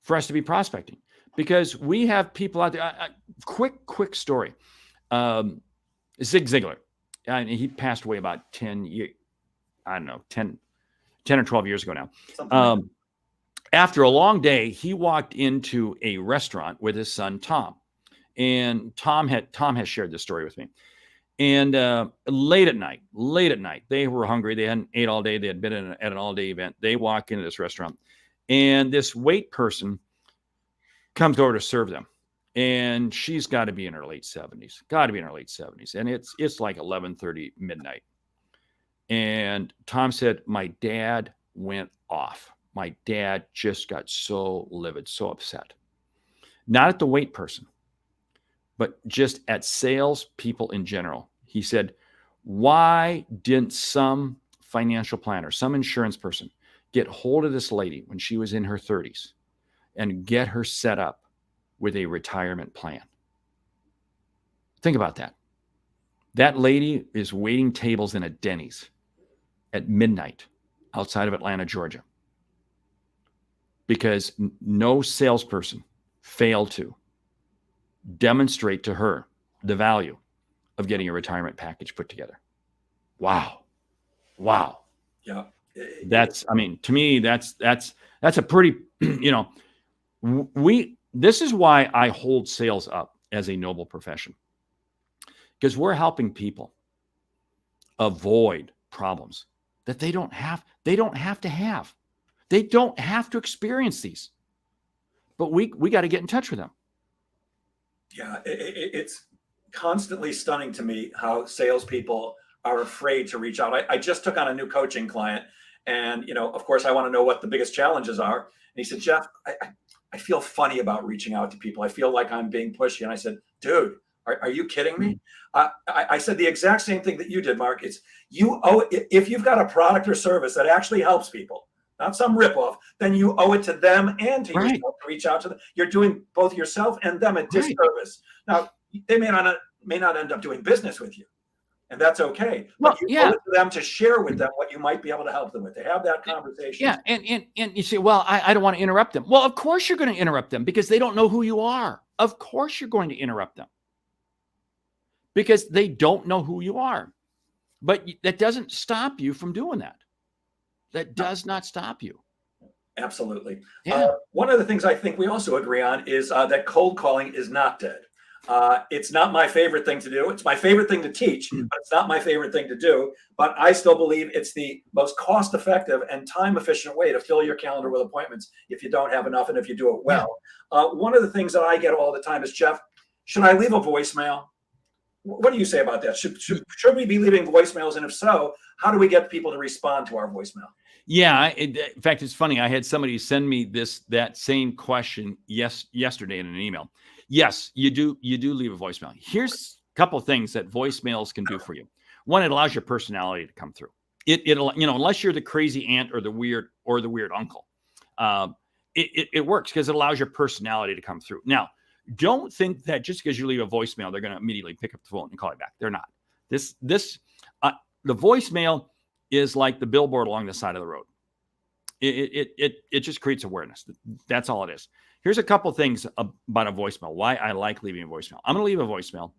Speaker 2: for us to be prospecting, because we have people out there. Quick story. Zig Ziglar, he passed away about 10 or 12 years ago now.
Speaker 1: Like
Speaker 2: after a long day, he walked into a restaurant with his son, Tom. And Tom has shared this story with me. And late at night, they were hungry. They hadn't ate all day. They had been at an all-day event. They walk into this restaurant, and this wait person comes over to serve them. And she's got to be in her late 70s. And it's like 11:30 midnight. And Tom said, my dad went off. My dad just got so livid, so upset. Not at the wait person, but just at salespeople in general. He said, why didn't some financial planner, some insurance person get hold of this lady when she was in her 30s and get her set up with a retirement plan? Think about that. That lady is waiting tables in a Denny's at midnight outside of Atlanta, Georgia, because no salesperson failed to demonstrate to her the value of getting a retirement package put together. Wow.
Speaker 1: Yeah.
Speaker 2: To me, that's a pretty, this is why I hold sales up as a noble profession, because we're helping people avoid problems that they don't have to have. They don't have to experience these, but we got to get in touch with them.
Speaker 1: Yeah, it's constantly stunning to me how salespeople are afraid to reach out. I just took on a new coaching client, and of course, I want to know what the biggest challenges are. And he said, Jeff, I feel funny about reaching out to people. I feel like I'm being pushy. And I said, dude, are you kidding me? I said the exact same thing that you did, Mark. It's if you've got a product or service that actually helps people, not some ripoff, then you owe it to them and to yourself to reach out to them. You're doing both yourself and them a disservice. Now, they may not end up doing business with you, and that's okay. But you owe it to them to share with them what you might be able to help them with. To have that conversation.
Speaker 2: Yeah, and you say, well, I don't want to interrupt them. Well, of course you're going to interrupt them, because they don't know who you are. Of course you're going to interrupt them, because they don't know who you are. But that doesn't stop you from doing that. That does not stop you.
Speaker 1: Absolutely.
Speaker 2: Yeah.
Speaker 1: One of the things I think we also agree on is that cold calling is not dead. It's not my favorite thing to do. It's my favorite thing to teach, but it's not my favorite thing to do. But I still believe it's the most cost-effective and time-efficient way to fill your calendar with appointments if you don't have enough and if you do it well. One of the things that I get all the time is, Jeff, should I leave a voicemail? What do you say about that? Should we be leaving voicemails? And if so, how do we get people to respond to our voicemail?
Speaker 2: Yeah. In fact, it's funny. I had somebody send me that same question yesterday in an email. Yes, you do leave a voicemail. Here's a couple of things that voicemails can do for you. One, it allows your personality to come through. It'll, unless you're the crazy aunt or the weird uncle, it works because it allows your personality to come through. Now, don't think that just because you leave a voicemail, they're going to immediately pick up the phone and call you back. They're not. The voicemail is like the billboard along the side of the road. It just creates awareness. That's all it is. Here's a couple things about a voicemail, why I like leaving a voicemail. I'm going to leave a voicemail.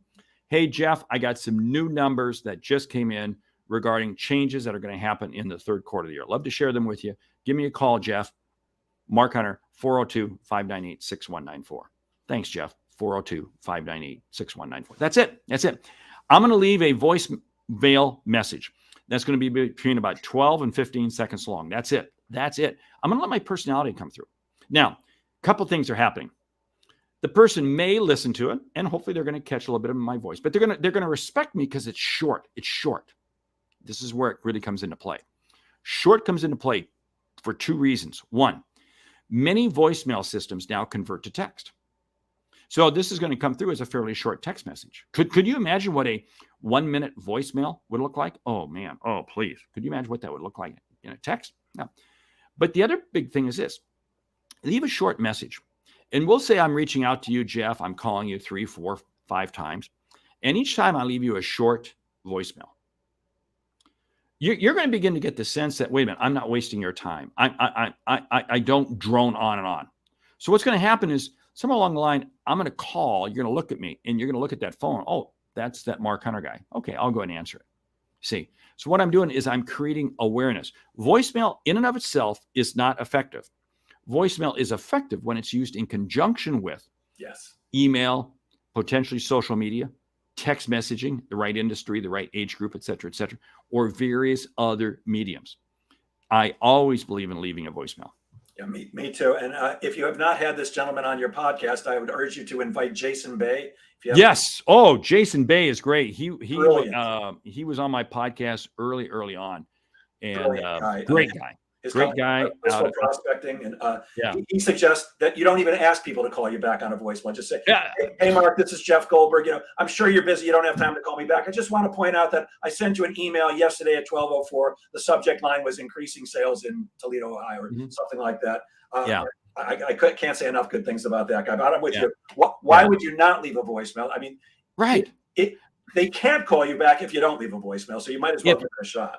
Speaker 2: Hey, Jeff, I got some new numbers that just came in regarding changes that are going to happen in the third quarter of the year. Love to share them with you. Give me a call, Jeff. Mark Hunter, 402-598-6194. Thanks, Jeff. 402-598-6194. That's it. That's it. I'm going to leave a voicemail message. That's going to be between about 12 and 15 seconds long. That's it. That's it. I'm going to let my personality come through. Now, a couple things are happening. The person may listen to it, and hopefully they're going to catch a little bit of my voice, but they're going to respect me because it's short. It's short. This is where it really comes into play. Short comes into play for two reasons. One, many voicemail systems now convert to text. So this is going to come through as a fairly short text message. Could you imagine what a 1-minute voicemail would look like? Oh, man. Oh, please. Could you imagine what that would look like in a text? No. But the other big thing is this. Leave a short message. And we'll say I'm reaching out to you, Jeff. I'm calling you 3, 4, 5 times. And each time I leave you a short voicemail. You're going to begin to get the sense that, wait a minute, I'm not wasting your time. I don't drone on and on. So what's going to happen is somewhere along the line, I'm going to call, you're going to look at me, and you're going to look at that phone. Oh, that's that Mark Hunter guy. Okay, I'll go ahead and answer it. See, so what I'm doing is I'm creating awareness. Voicemail in and of itself is not effective. Voicemail is effective when it's used in conjunction with email, potentially social media, text messaging, the right industry, the right age group, et cetera, or various other mediums. I always believe in leaving a voicemail.
Speaker 1: Yeah, me too. And if you have not had this gentleman on your podcast, I would urge you to invite Jason Bay.
Speaker 2: Yes. Oh, Jason Bay is great. He was on my podcast early on, and great guy. Great guy.
Speaker 1: Prospecting, and he suggests that you don't even ask people to call you back on a voicemail. Just say, "Hey, Mark, this is Jeff Goldberg. I'm sure you're busy. You don't have time to call me back. I just want to point out that I sent you an email yesterday at 12:04. The subject line was increasing sales in Toledo, Ohio, or something like that." I can't say enough good things about that guy. But I'm with you. Why would you not leave a voicemail? I mean,
Speaker 2: right?
Speaker 1: They can't call you back if you don't leave a voicemail. So you might as well give it a shot.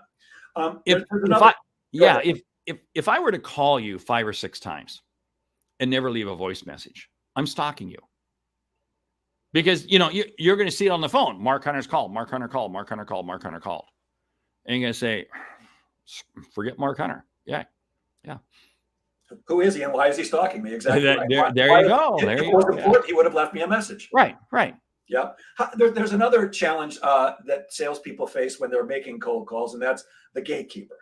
Speaker 2: If I were to call you 5 or 6 times and never leave a voice message, I'm stalking you. Because, you're going to see it on the phone. Mark Hunter's called. Mark Hunter called. Mark Hunter called. Mark Hunter called. And you're going to say, forget Mark Hunter. Yeah.
Speaker 1: Who is he and why is he stalking me? Exactly.
Speaker 2: There you go.
Speaker 1: If it was important, he would have left me a message.
Speaker 2: Right.
Speaker 1: Yeah. There's another challenge that salespeople face when they're making cold calls, and that's the gatekeeper.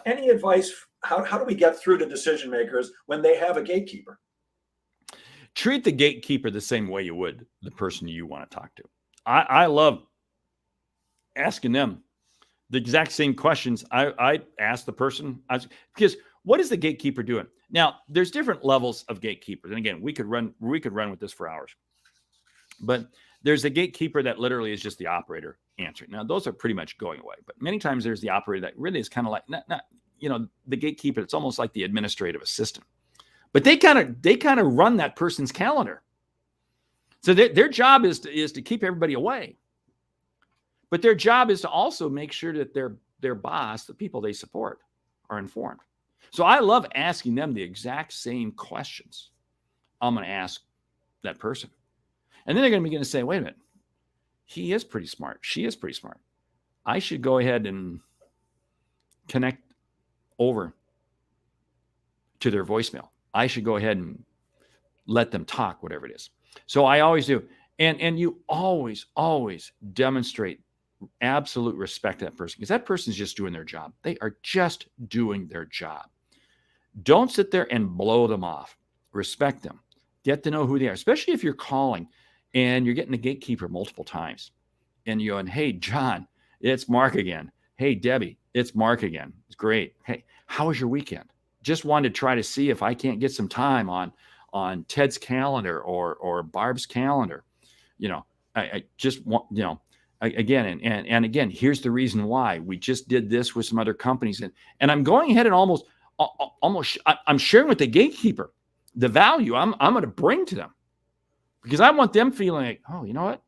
Speaker 1: Any advice? How do we get through to decision makers when they have a gatekeeper?
Speaker 2: Treat the gatekeeper the same way you would the person you want to talk to. I love asking them the exact same questions I ask the person. Because what is the gatekeeper doing? Now, there's different levels of gatekeepers. And again, we could run with this for hours. But there's a gatekeeper that literally is just the operator answering. Now, those are pretty much going away. But many times there's the operator that really is kind of like, not the gatekeeper. It's almost like the administrative assistant. But they kind of run that person's calendar. So their job is to keep everybody away. But their job is to also make sure that their boss, the people they support, are informed. So I love asking them the exact same questions I'm going to ask that person. And then they're going to begin to say, wait a minute, he is pretty smart. She is pretty smart. I should go ahead and connect over to their voicemail. I should go ahead and let them talk, whatever it is. So I always do. And you always demonstrate absolute respect to that person, because that person is just doing their job. They are just doing their job. Don't sit there and blow them off. Respect them. Get to know who they are, especially if you're calling and you're getting the gatekeeper multiple times. And you're going, hey, John, it's Mark again. Hey, Debbie, it's Mark again. It's great. Hey, how was your weekend? Just wanted to try to see if I can't get some time on Ted's calendar or Barb's calendar. I just want, again, and again, here's the reason why. We just did this with some other companies. And I'm going ahead and almost I'm sharing with the gatekeeper the value I'm going to bring to them, because I want them feeling like, oh, you know what?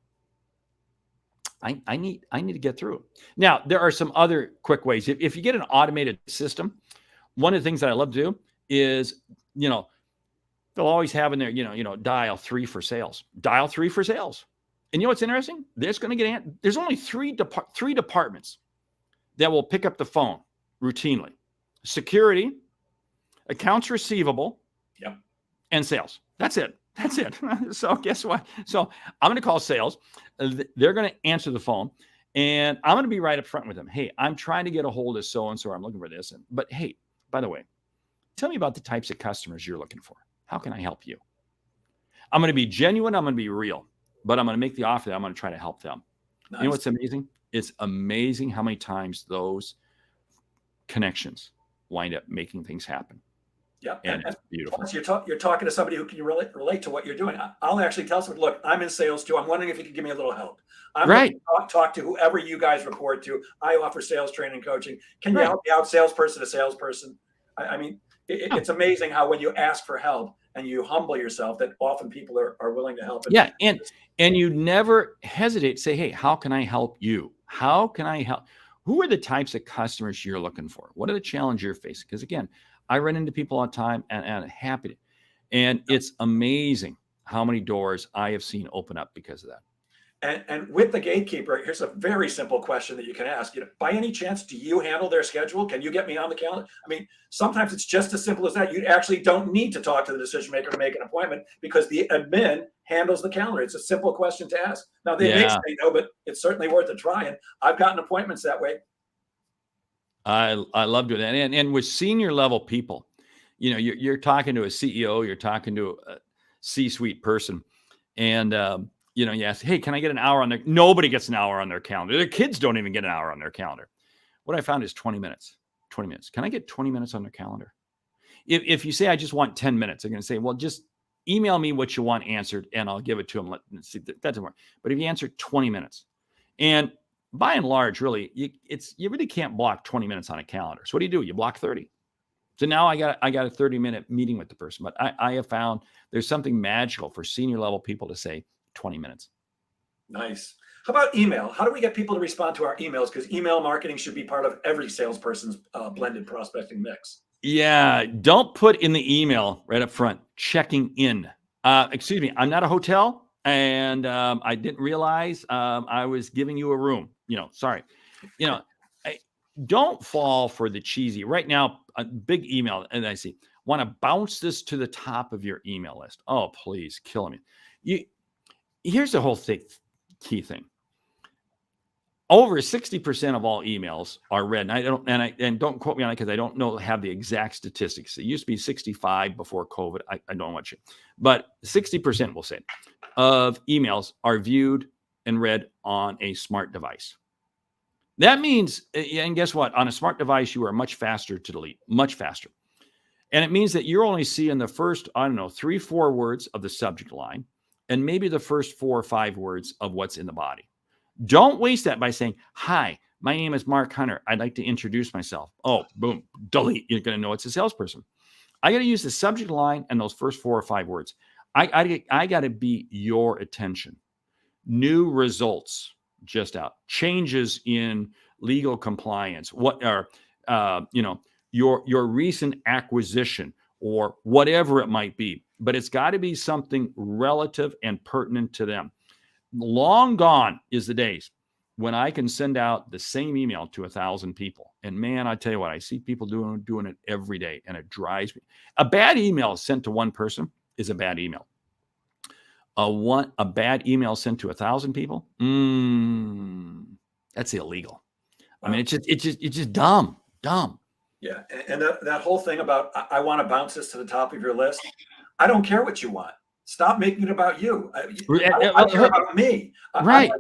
Speaker 2: I need to get through. Now, there are some other quick ways. If you get an automated system, one of the things that I love to do is, they'll always have in there, dial 3 for sales. Dial 3 for sales. And you know what's interesting? There's only three departments that will pick up the phone routinely. Security, accounts receivable,
Speaker 1: Yep.
Speaker 2: and sales. That's it. That's it. So guess what? So I'm going to call sales. They're going to answer the phone, and I'm going to be right up front with them. Hey, I'm trying to get a hold of so-and-so. I'm looking for this. But hey, by the way, tell me about the types of customers you're looking for. How can I help you? I'm going to be genuine. I'm going to be real, but I'm going to make the offer that I'm going to try to help them.
Speaker 1: Nice.
Speaker 2: You know what's amazing? It's amazing how many times those connections wind up making things happen.
Speaker 1: Yeah,
Speaker 2: and it's beautiful.
Speaker 1: Plus you're talking to somebody who can relate to what you're doing. I'll actually tell somebody, look, I'm in sales too. I'm wondering if you could give me a little help. I'm
Speaker 2: right.
Speaker 1: going to talk to whoever you guys report to. I offer sales training coaching. Can you
Speaker 2: Right.
Speaker 1: help me out, salesperson to salesperson? I mean, it's amazing how when you ask for help and you humble yourself, that often people are willing to help.
Speaker 2: Yeah, and you never hesitate to say, hey, how can I help you? How can I help? Who are the types of customers you're looking for? What are the challenges you're facing? Because again, I run into people all the time, and I'm happy to. And it's amazing how many doors I have seen open up because of that.
Speaker 1: And with the gatekeeper, here's a very simple question that you can ask. By any chance, do you handle their schedule? Can you get me on the calendar? I mean, sometimes it's just as simple as that. You actually don't need to talk to the decision maker to make an appointment because the admin handles the calendar. It's a simple question to ask. Now, they may say no, but it's certainly worth a try. And I've gotten appointments that way.
Speaker 2: I love doing that. And with senior level people, you're talking to a CEO, you're talking to a C-suite person, and you ask, hey, can I get an hour on their? Nobody gets an hour on their calendar. Their kids don't even get an hour on their calendar. What I found is 20 minutes. 20 minutes. Can I get 20 minutes on their calendar? If you say I just want 10 minutes, they're going to say, well, just email me what you want answered, and I'll give it to them. Let's see, that doesn't work. But if you answer 20 minutes, and by and large, really, you really can't block 20 minutes on a calendar. So what do? You block 30. So now I got a 30-minute meeting with the person. But I have found there's something magical for senior level people to say 20 minutes.
Speaker 1: Nice. How about email? How do we get people to respond to our emails? Because email marketing should be part of every salesperson's blended prospecting mix.
Speaker 2: Yeah, don't put in the email right up front, checking in. Excuse me, I'm not a hotel, and I didn't realize I was giving you a room. Sorry. Don't fall for the cheesy. Right now, a big email, and I see, want to bounce this to the top of your email list. Oh, please, kill me. Here's the whole key thing. Over 60% of all emails are read, and don't quote me on it because I don't have the exact statistics. It used to be 65 before COVID. I don't want you, but 60% will say of emails are viewed and read on a smart device. That means, and guess what? On a smart device, you are much faster to delete, much faster. And it means that you're only seeing the first, 3-4 words of the subject line, and maybe the first 4 or 5 words of what's in the body. Don't waste that by saying, hi, my name is Mark Hunter. I'd like to introduce myself. Oh, boom, delete. You're going to know it's a salesperson. I got to use the subject line and those first 4 or 5 words. I got to be your attention. New results just out. Changes in legal compliance. What are, your recent acquisition or whatever it might be. But it's got to be something relative and pertinent to them. Long gone is the days when I can send out the same email to 1,000 people. And man, I tell you what, I see people doing it every day, and it drives me. A bad email sent to one person is a bad email. A bad email sent to 1,000 people, that's illegal. Wow. I mean, it's just dumb.
Speaker 1: Yeah, and that whole thing about I want to bounce this to the top of your list. I don't care what you want. Stop making it about you. I care about me.
Speaker 2: Right.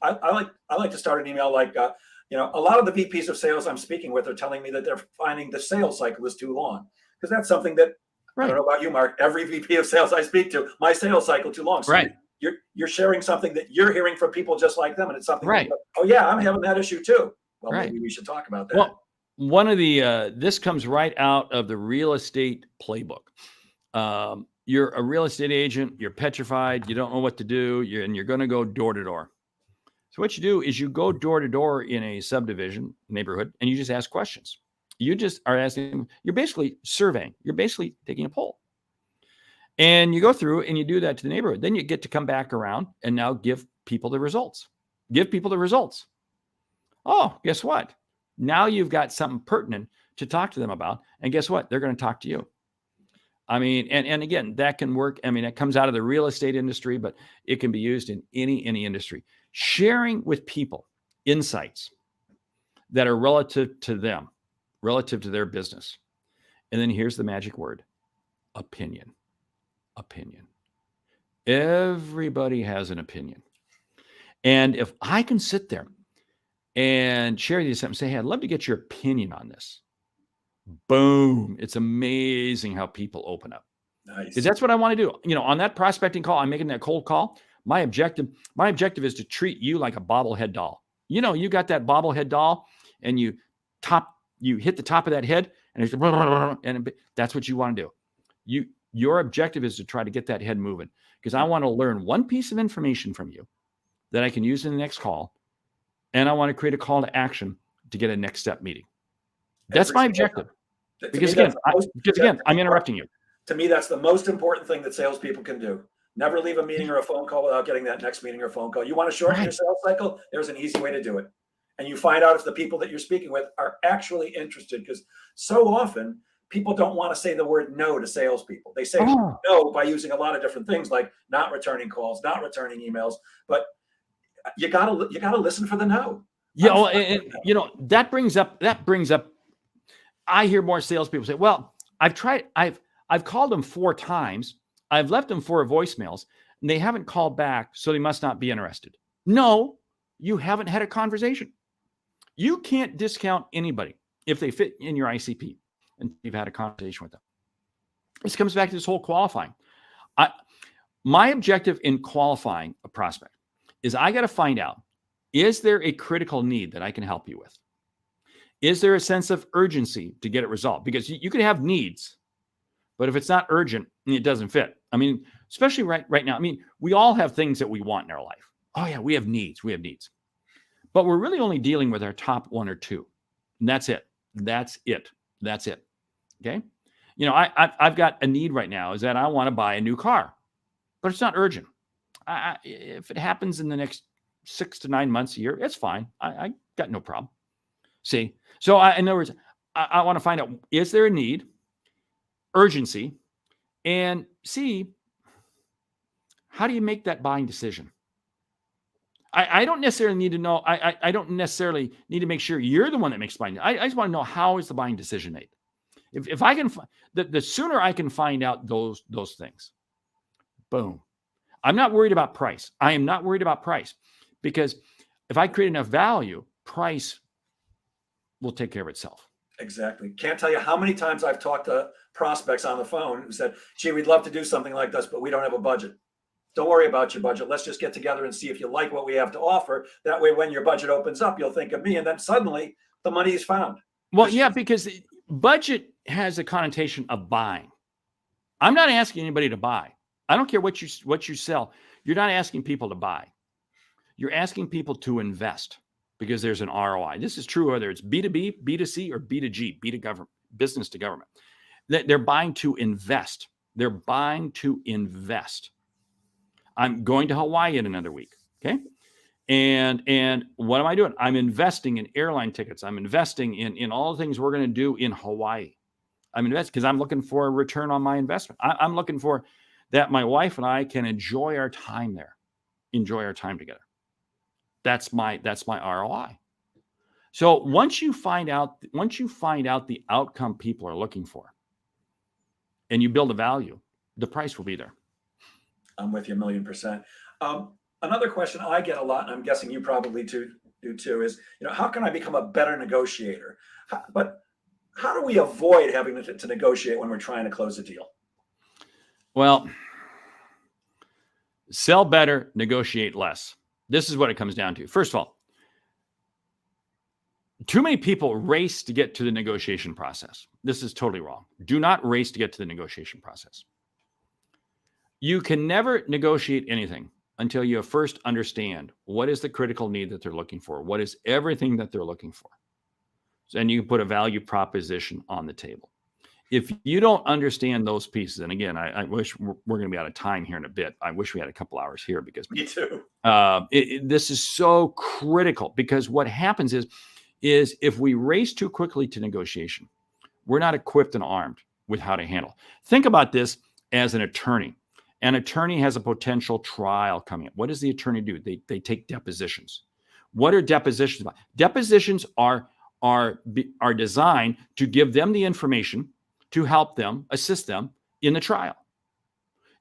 Speaker 1: I like to start an email like, a lot of the VPs of sales I'm speaking with are telling me that they're finding the sales cycle is too long, because that's something that I don't know about you, Mark. Every VP of sales I speak to, my sales cycle too long. So you're sharing something that you're hearing from people just like them, and it's something. That, oh yeah, I'm having that issue too. Well, maybe we should talk about that.
Speaker 2: Well, one of the this comes right out of the real estate playbook. You're a real estate agent. You're petrified. You don't know what to do. You're going to go door to door. So what you do is you go door to door in a subdivision neighborhood, and you just ask questions. You just are asking. You're basically surveying. You're basically taking a poll. And you go through and you do that to the neighborhood. Then you get to come back around and now give people the results. Oh, guess what? Now you've got something pertinent to talk to them about. And guess what? They're going to talk to you. I mean, and again, that can work. I mean, it comes out of the real estate industry, but it can be used in any industry. Sharing with people insights that are relative to them, relative to their business. And then here's the magic word: opinion. Opinion. Everybody has an opinion. And if I can sit there and share these and say, hey, I'd love to get your opinion on this. Boom. It's amazing how people open up.
Speaker 1: Nice.
Speaker 2: Because that's what I want to do. You know, on that prospecting call, I'm making that cold call. My objective is to treat you like a bobblehead doll. You know, you got that bobblehead doll and you hit the top of that head and that's what you want to do. Your objective is to try to get that head moving, because I want to learn one piece of information from you that I can use in the next call. And I want to create a call to action to get a next step meeting. That's my objective. Because again, I'm interrupting you.
Speaker 1: To me, that's the most important thing that salespeople can do. Never leave a meeting or a phone call without getting that next meeting or phone call. You want to shorten your sales cycle? There's an easy way to do it. And you find out if the people that you're speaking with are actually interested, because so often people don't want to say the word no to salespeople. They say no by using a lot of different things, like not returning calls, not returning emails. But you gotta listen for the no.
Speaker 2: Yeah, well, and you know, that brings up. I hear more salespeople say, "Well, I've called them 4 times. I've left them 4 voicemails, and they haven't called back, so they must not be interested." No, you haven't had a conversation. You can't discount anybody if they fit in your ICP and you've had a conversation with them. This comes back to this whole qualifying. My objective in qualifying a prospect is I got to find out, is there a critical need that I can help you with? Is there a sense of urgency to get it resolved? Because you can have needs, but if it's not urgent, it doesn't fit. I mean, especially right now. I mean, we all have things that we want in our life. Oh yeah, we have needs. But we're really only dealing with our top 1 or 2. And that's it. Okay. You know, I've got a need right now, is that I want to buy a new car, but it's not urgent. If it happens in the next 6 to 9 months, a year, it's fine. I got no problem. See, so in other words, I want to find out, is there a need, urgency, and see, how do you make that buying decision? I don't necessarily need to know. I don't necessarily need to make sure you're the one that makes buying. I just want to know, how is the buying decision made? If I can, the sooner I can find out those things, boom. I'm not worried about price. I am not worried about price, because if I create enough value, price will take care of itself.
Speaker 1: Exactly. Can't tell you how many times I've talked to prospects on the phone who said, gee, we'd love to do something like this, but we don't have a budget. Don't worry about your budget. Let's just get together and see if you like what we have to offer. That way, when your budget opens up, you'll think of me. And then suddenly the money is found.
Speaker 2: Well, yeah, because budget has a connotation of buying. I'm not asking anybody to buy. I don't care what you sell. You're not asking people to buy. You're asking people to invest, because there's an ROI. This is true whether it's B2B, B2C, or B2G, B to government, business to government. They're buying to invest. They're buying to invest. I'm going to Hawaii in another week. Okay. And what am I doing? I'm investing in airline tickets. I'm investing in all the things we're going to do in Hawaii. I'm investing because I'm looking for a return on my investment. I'm looking for that my wife and I can enjoy our time there, enjoy our time together. That's my ROI. So once you find out the outcome people are looking for, and you build a value, the price will be there.
Speaker 1: I'm with you 1,000,000%. Another question I get a lot, and I'm guessing you probably do too, is, how can I become a better negotiator? But how do we avoid having to negotiate when we're trying to close a deal?
Speaker 2: Well, sell better, negotiate less. This is what it comes down to. First of all, too many people race to get to the negotiation process. This is totally wrong. Do not race to get to the negotiation process. You can never negotiate anything until you first understand what is the critical need that they're looking for, what is everything that they're looking for. And you can put a value proposition on the table. if you don't understand those pieces, and again, I wish we're going to be out of time here in a bit. I wish we had a couple hours here because
Speaker 1: Me too.
Speaker 2: this is so critical, because what happens is if we race too quickly to negotiation, we're not equipped and armed with how to handle. Think about this as an attorney. An attorney has a potential trial coming up. What does the attorney do? They take depositions. What are depositions about? Depositions are designed to give them the information to help them, assist them in the trial.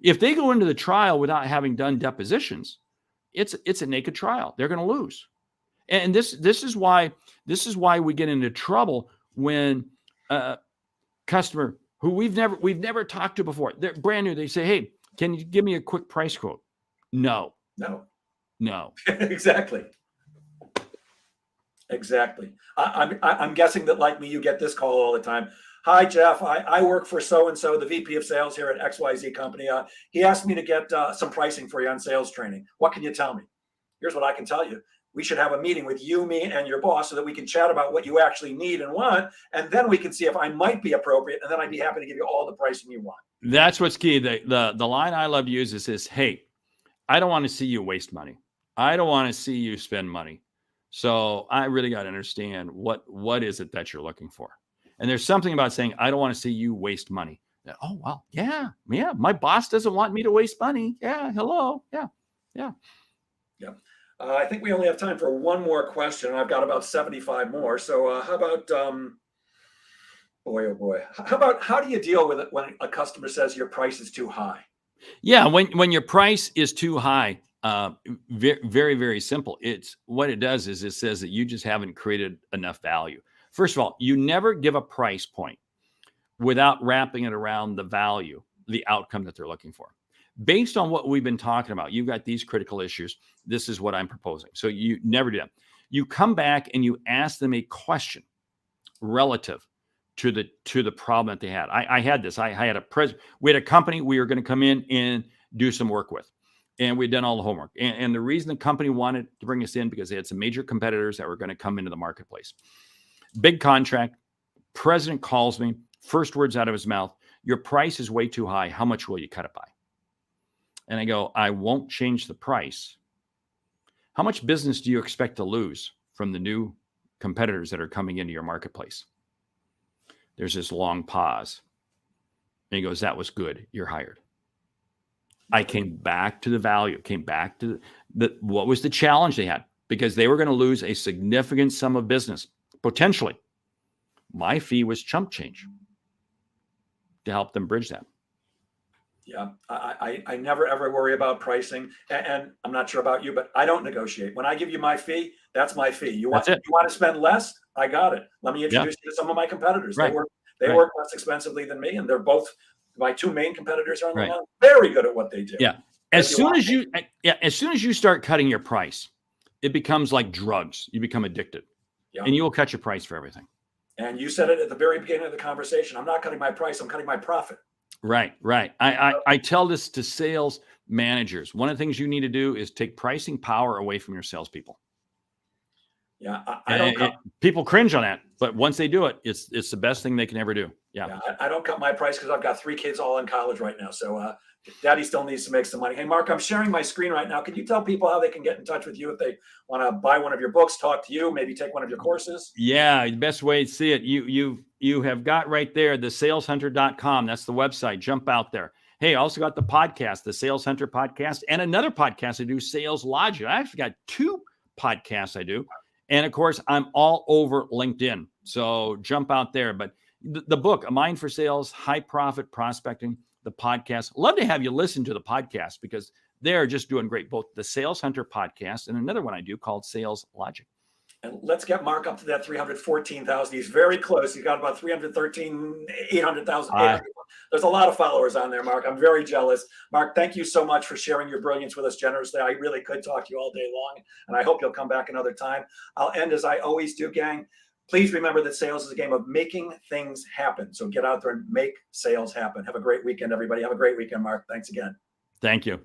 Speaker 2: If they go into the trial without having done depositions, it's a naked trial. They're going to lose. And this is why we get into trouble when a customer who we've never talked to before, they're brand new, they say, "Hey, can you give me a quick price quote?" No.
Speaker 1: Exactly. I'm guessing that, like me, you get this call all the time. "Hi, Jeff. I work for so-and-so, the VP of sales here at XYZ company. He asked me to get some pricing for you on sales training. What can you tell me?" Here's what I can tell you. We should have a meeting with you, me, and your boss so that we can chat about what you actually need and want. And then we can see if I might be appropriate. And then I'd be happy to give you all the pricing you want.
Speaker 2: That's what's key. The line I love to use is this: "Hey, I don't want to see you waste money. I don't want to see you spend money. So I really got to understand what is it that you're looking for." And there's something about saying, "I don't want to see you waste money." Oh, well, yeah. My boss doesn't want me to waste money. Yeah. Hello. Yeah.
Speaker 1: I think we only have time for one more question. I've got about 75 more. So how about, boy, oh boy, how do you deal with it when a customer says your price is too high?
Speaker 2: Yeah. When your price is too high, very, very, very simple. It's what it does is it says that you just haven't created enough value. First of all, you never give a price point without wrapping it around the value, the outcome that they're looking for. Based on what we've been talking about, you've got these critical issues. This is what I'm proposing. So you never do that. You come back and you ask them a question relative to the problem that they had. I had this. I had we had a company we were going to come in and do some work with. And we'd done all the homework. And the reason the company wanted to bring us in, because they had some major competitors that were going to come into the marketplace. Big contract. President calls me. First words out of his mouth: "Your price is way too high. How much will you cut it by?" And I go, "I won't change the price. How much business do you expect to lose from the new competitors that are coming into your marketplace?" There's this long pause. And he goes, "That was good. You're hired." I came back to the value, came back to what was the challenge they had, because they were going to lose a significant sum of business, potentially. My fee was chump change to help them bridge that.
Speaker 1: Yeah, I never ever worry about pricing, and I'm not sure about you, but I don't negotiate. When I give you my fee, that's my fee. You want to spend less? I got it. Let me introduce you to some of my competitors.
Speaker 2: Right.
Speaker 1: They work less expensively than me, and they're both my two main competitors are on the line.
Speaker 2: Right.
Speaker 1: Very good at what they do.
Speaker 2: Yeah. As soon as you start cutting your price, it becomes like drugs. You become addicted, and you will cut your price for everything.
Speaker 1: And you said it at the very beginning of the conversation. I'm not cutting my price. I'm cutting my profit.
Speaker 2: Right. I tell this to sales managers. One of the things you need to do is take pricing power away from your salespeople.
Speaker 1: Yeah,
Speaker 2: people cringe on that, but once they do it, it's the best thing they can ever do. Yeah,
Speaker 1: I don't cut my price because I've got 3 kids all in college right now. So Daddy still needs to make some money. Hey, Mark, I'm sharing my screen right now. Can you tell people how they can get in touch with you if they want to buy one of your books, talk to you, maybe take one of your courses?
Speaker 2: Yeah, the best way to see it, you have got right there, the saleshunter.com. That's the website. Jump out there. Hey, I also got the podcast, the Sales Hunter podcast, and another podcast I do, Sales Logic. I actually got 2 podcasts I do. And of course, I'm all over LinkedIn. So jump out there. But the book, A Mind for Sales, High Profit Prospecting, the podcast. Love to have you listen to the podcast because they're just doing great. Both the Sales Hunter podcast and another one I do called Sales Logic.
Speaker 1: And let's get Mark up to that 314,000. He's very close. He's got about 313, 800,000. There's a lot of followers on there, Mark. I'm very jealous. Mark, thank you so much for sharing your brilliance with us generously. I really could talk to you all day long, and I hope you'll come back another time. I'll end as I always do, gang. Please remember that sales is a game of making things happen. So get out there and make sales happen. Have a great weekend, everybody. Have a great weekend, Mark. Thanks again.
Speaker 2: Thank you.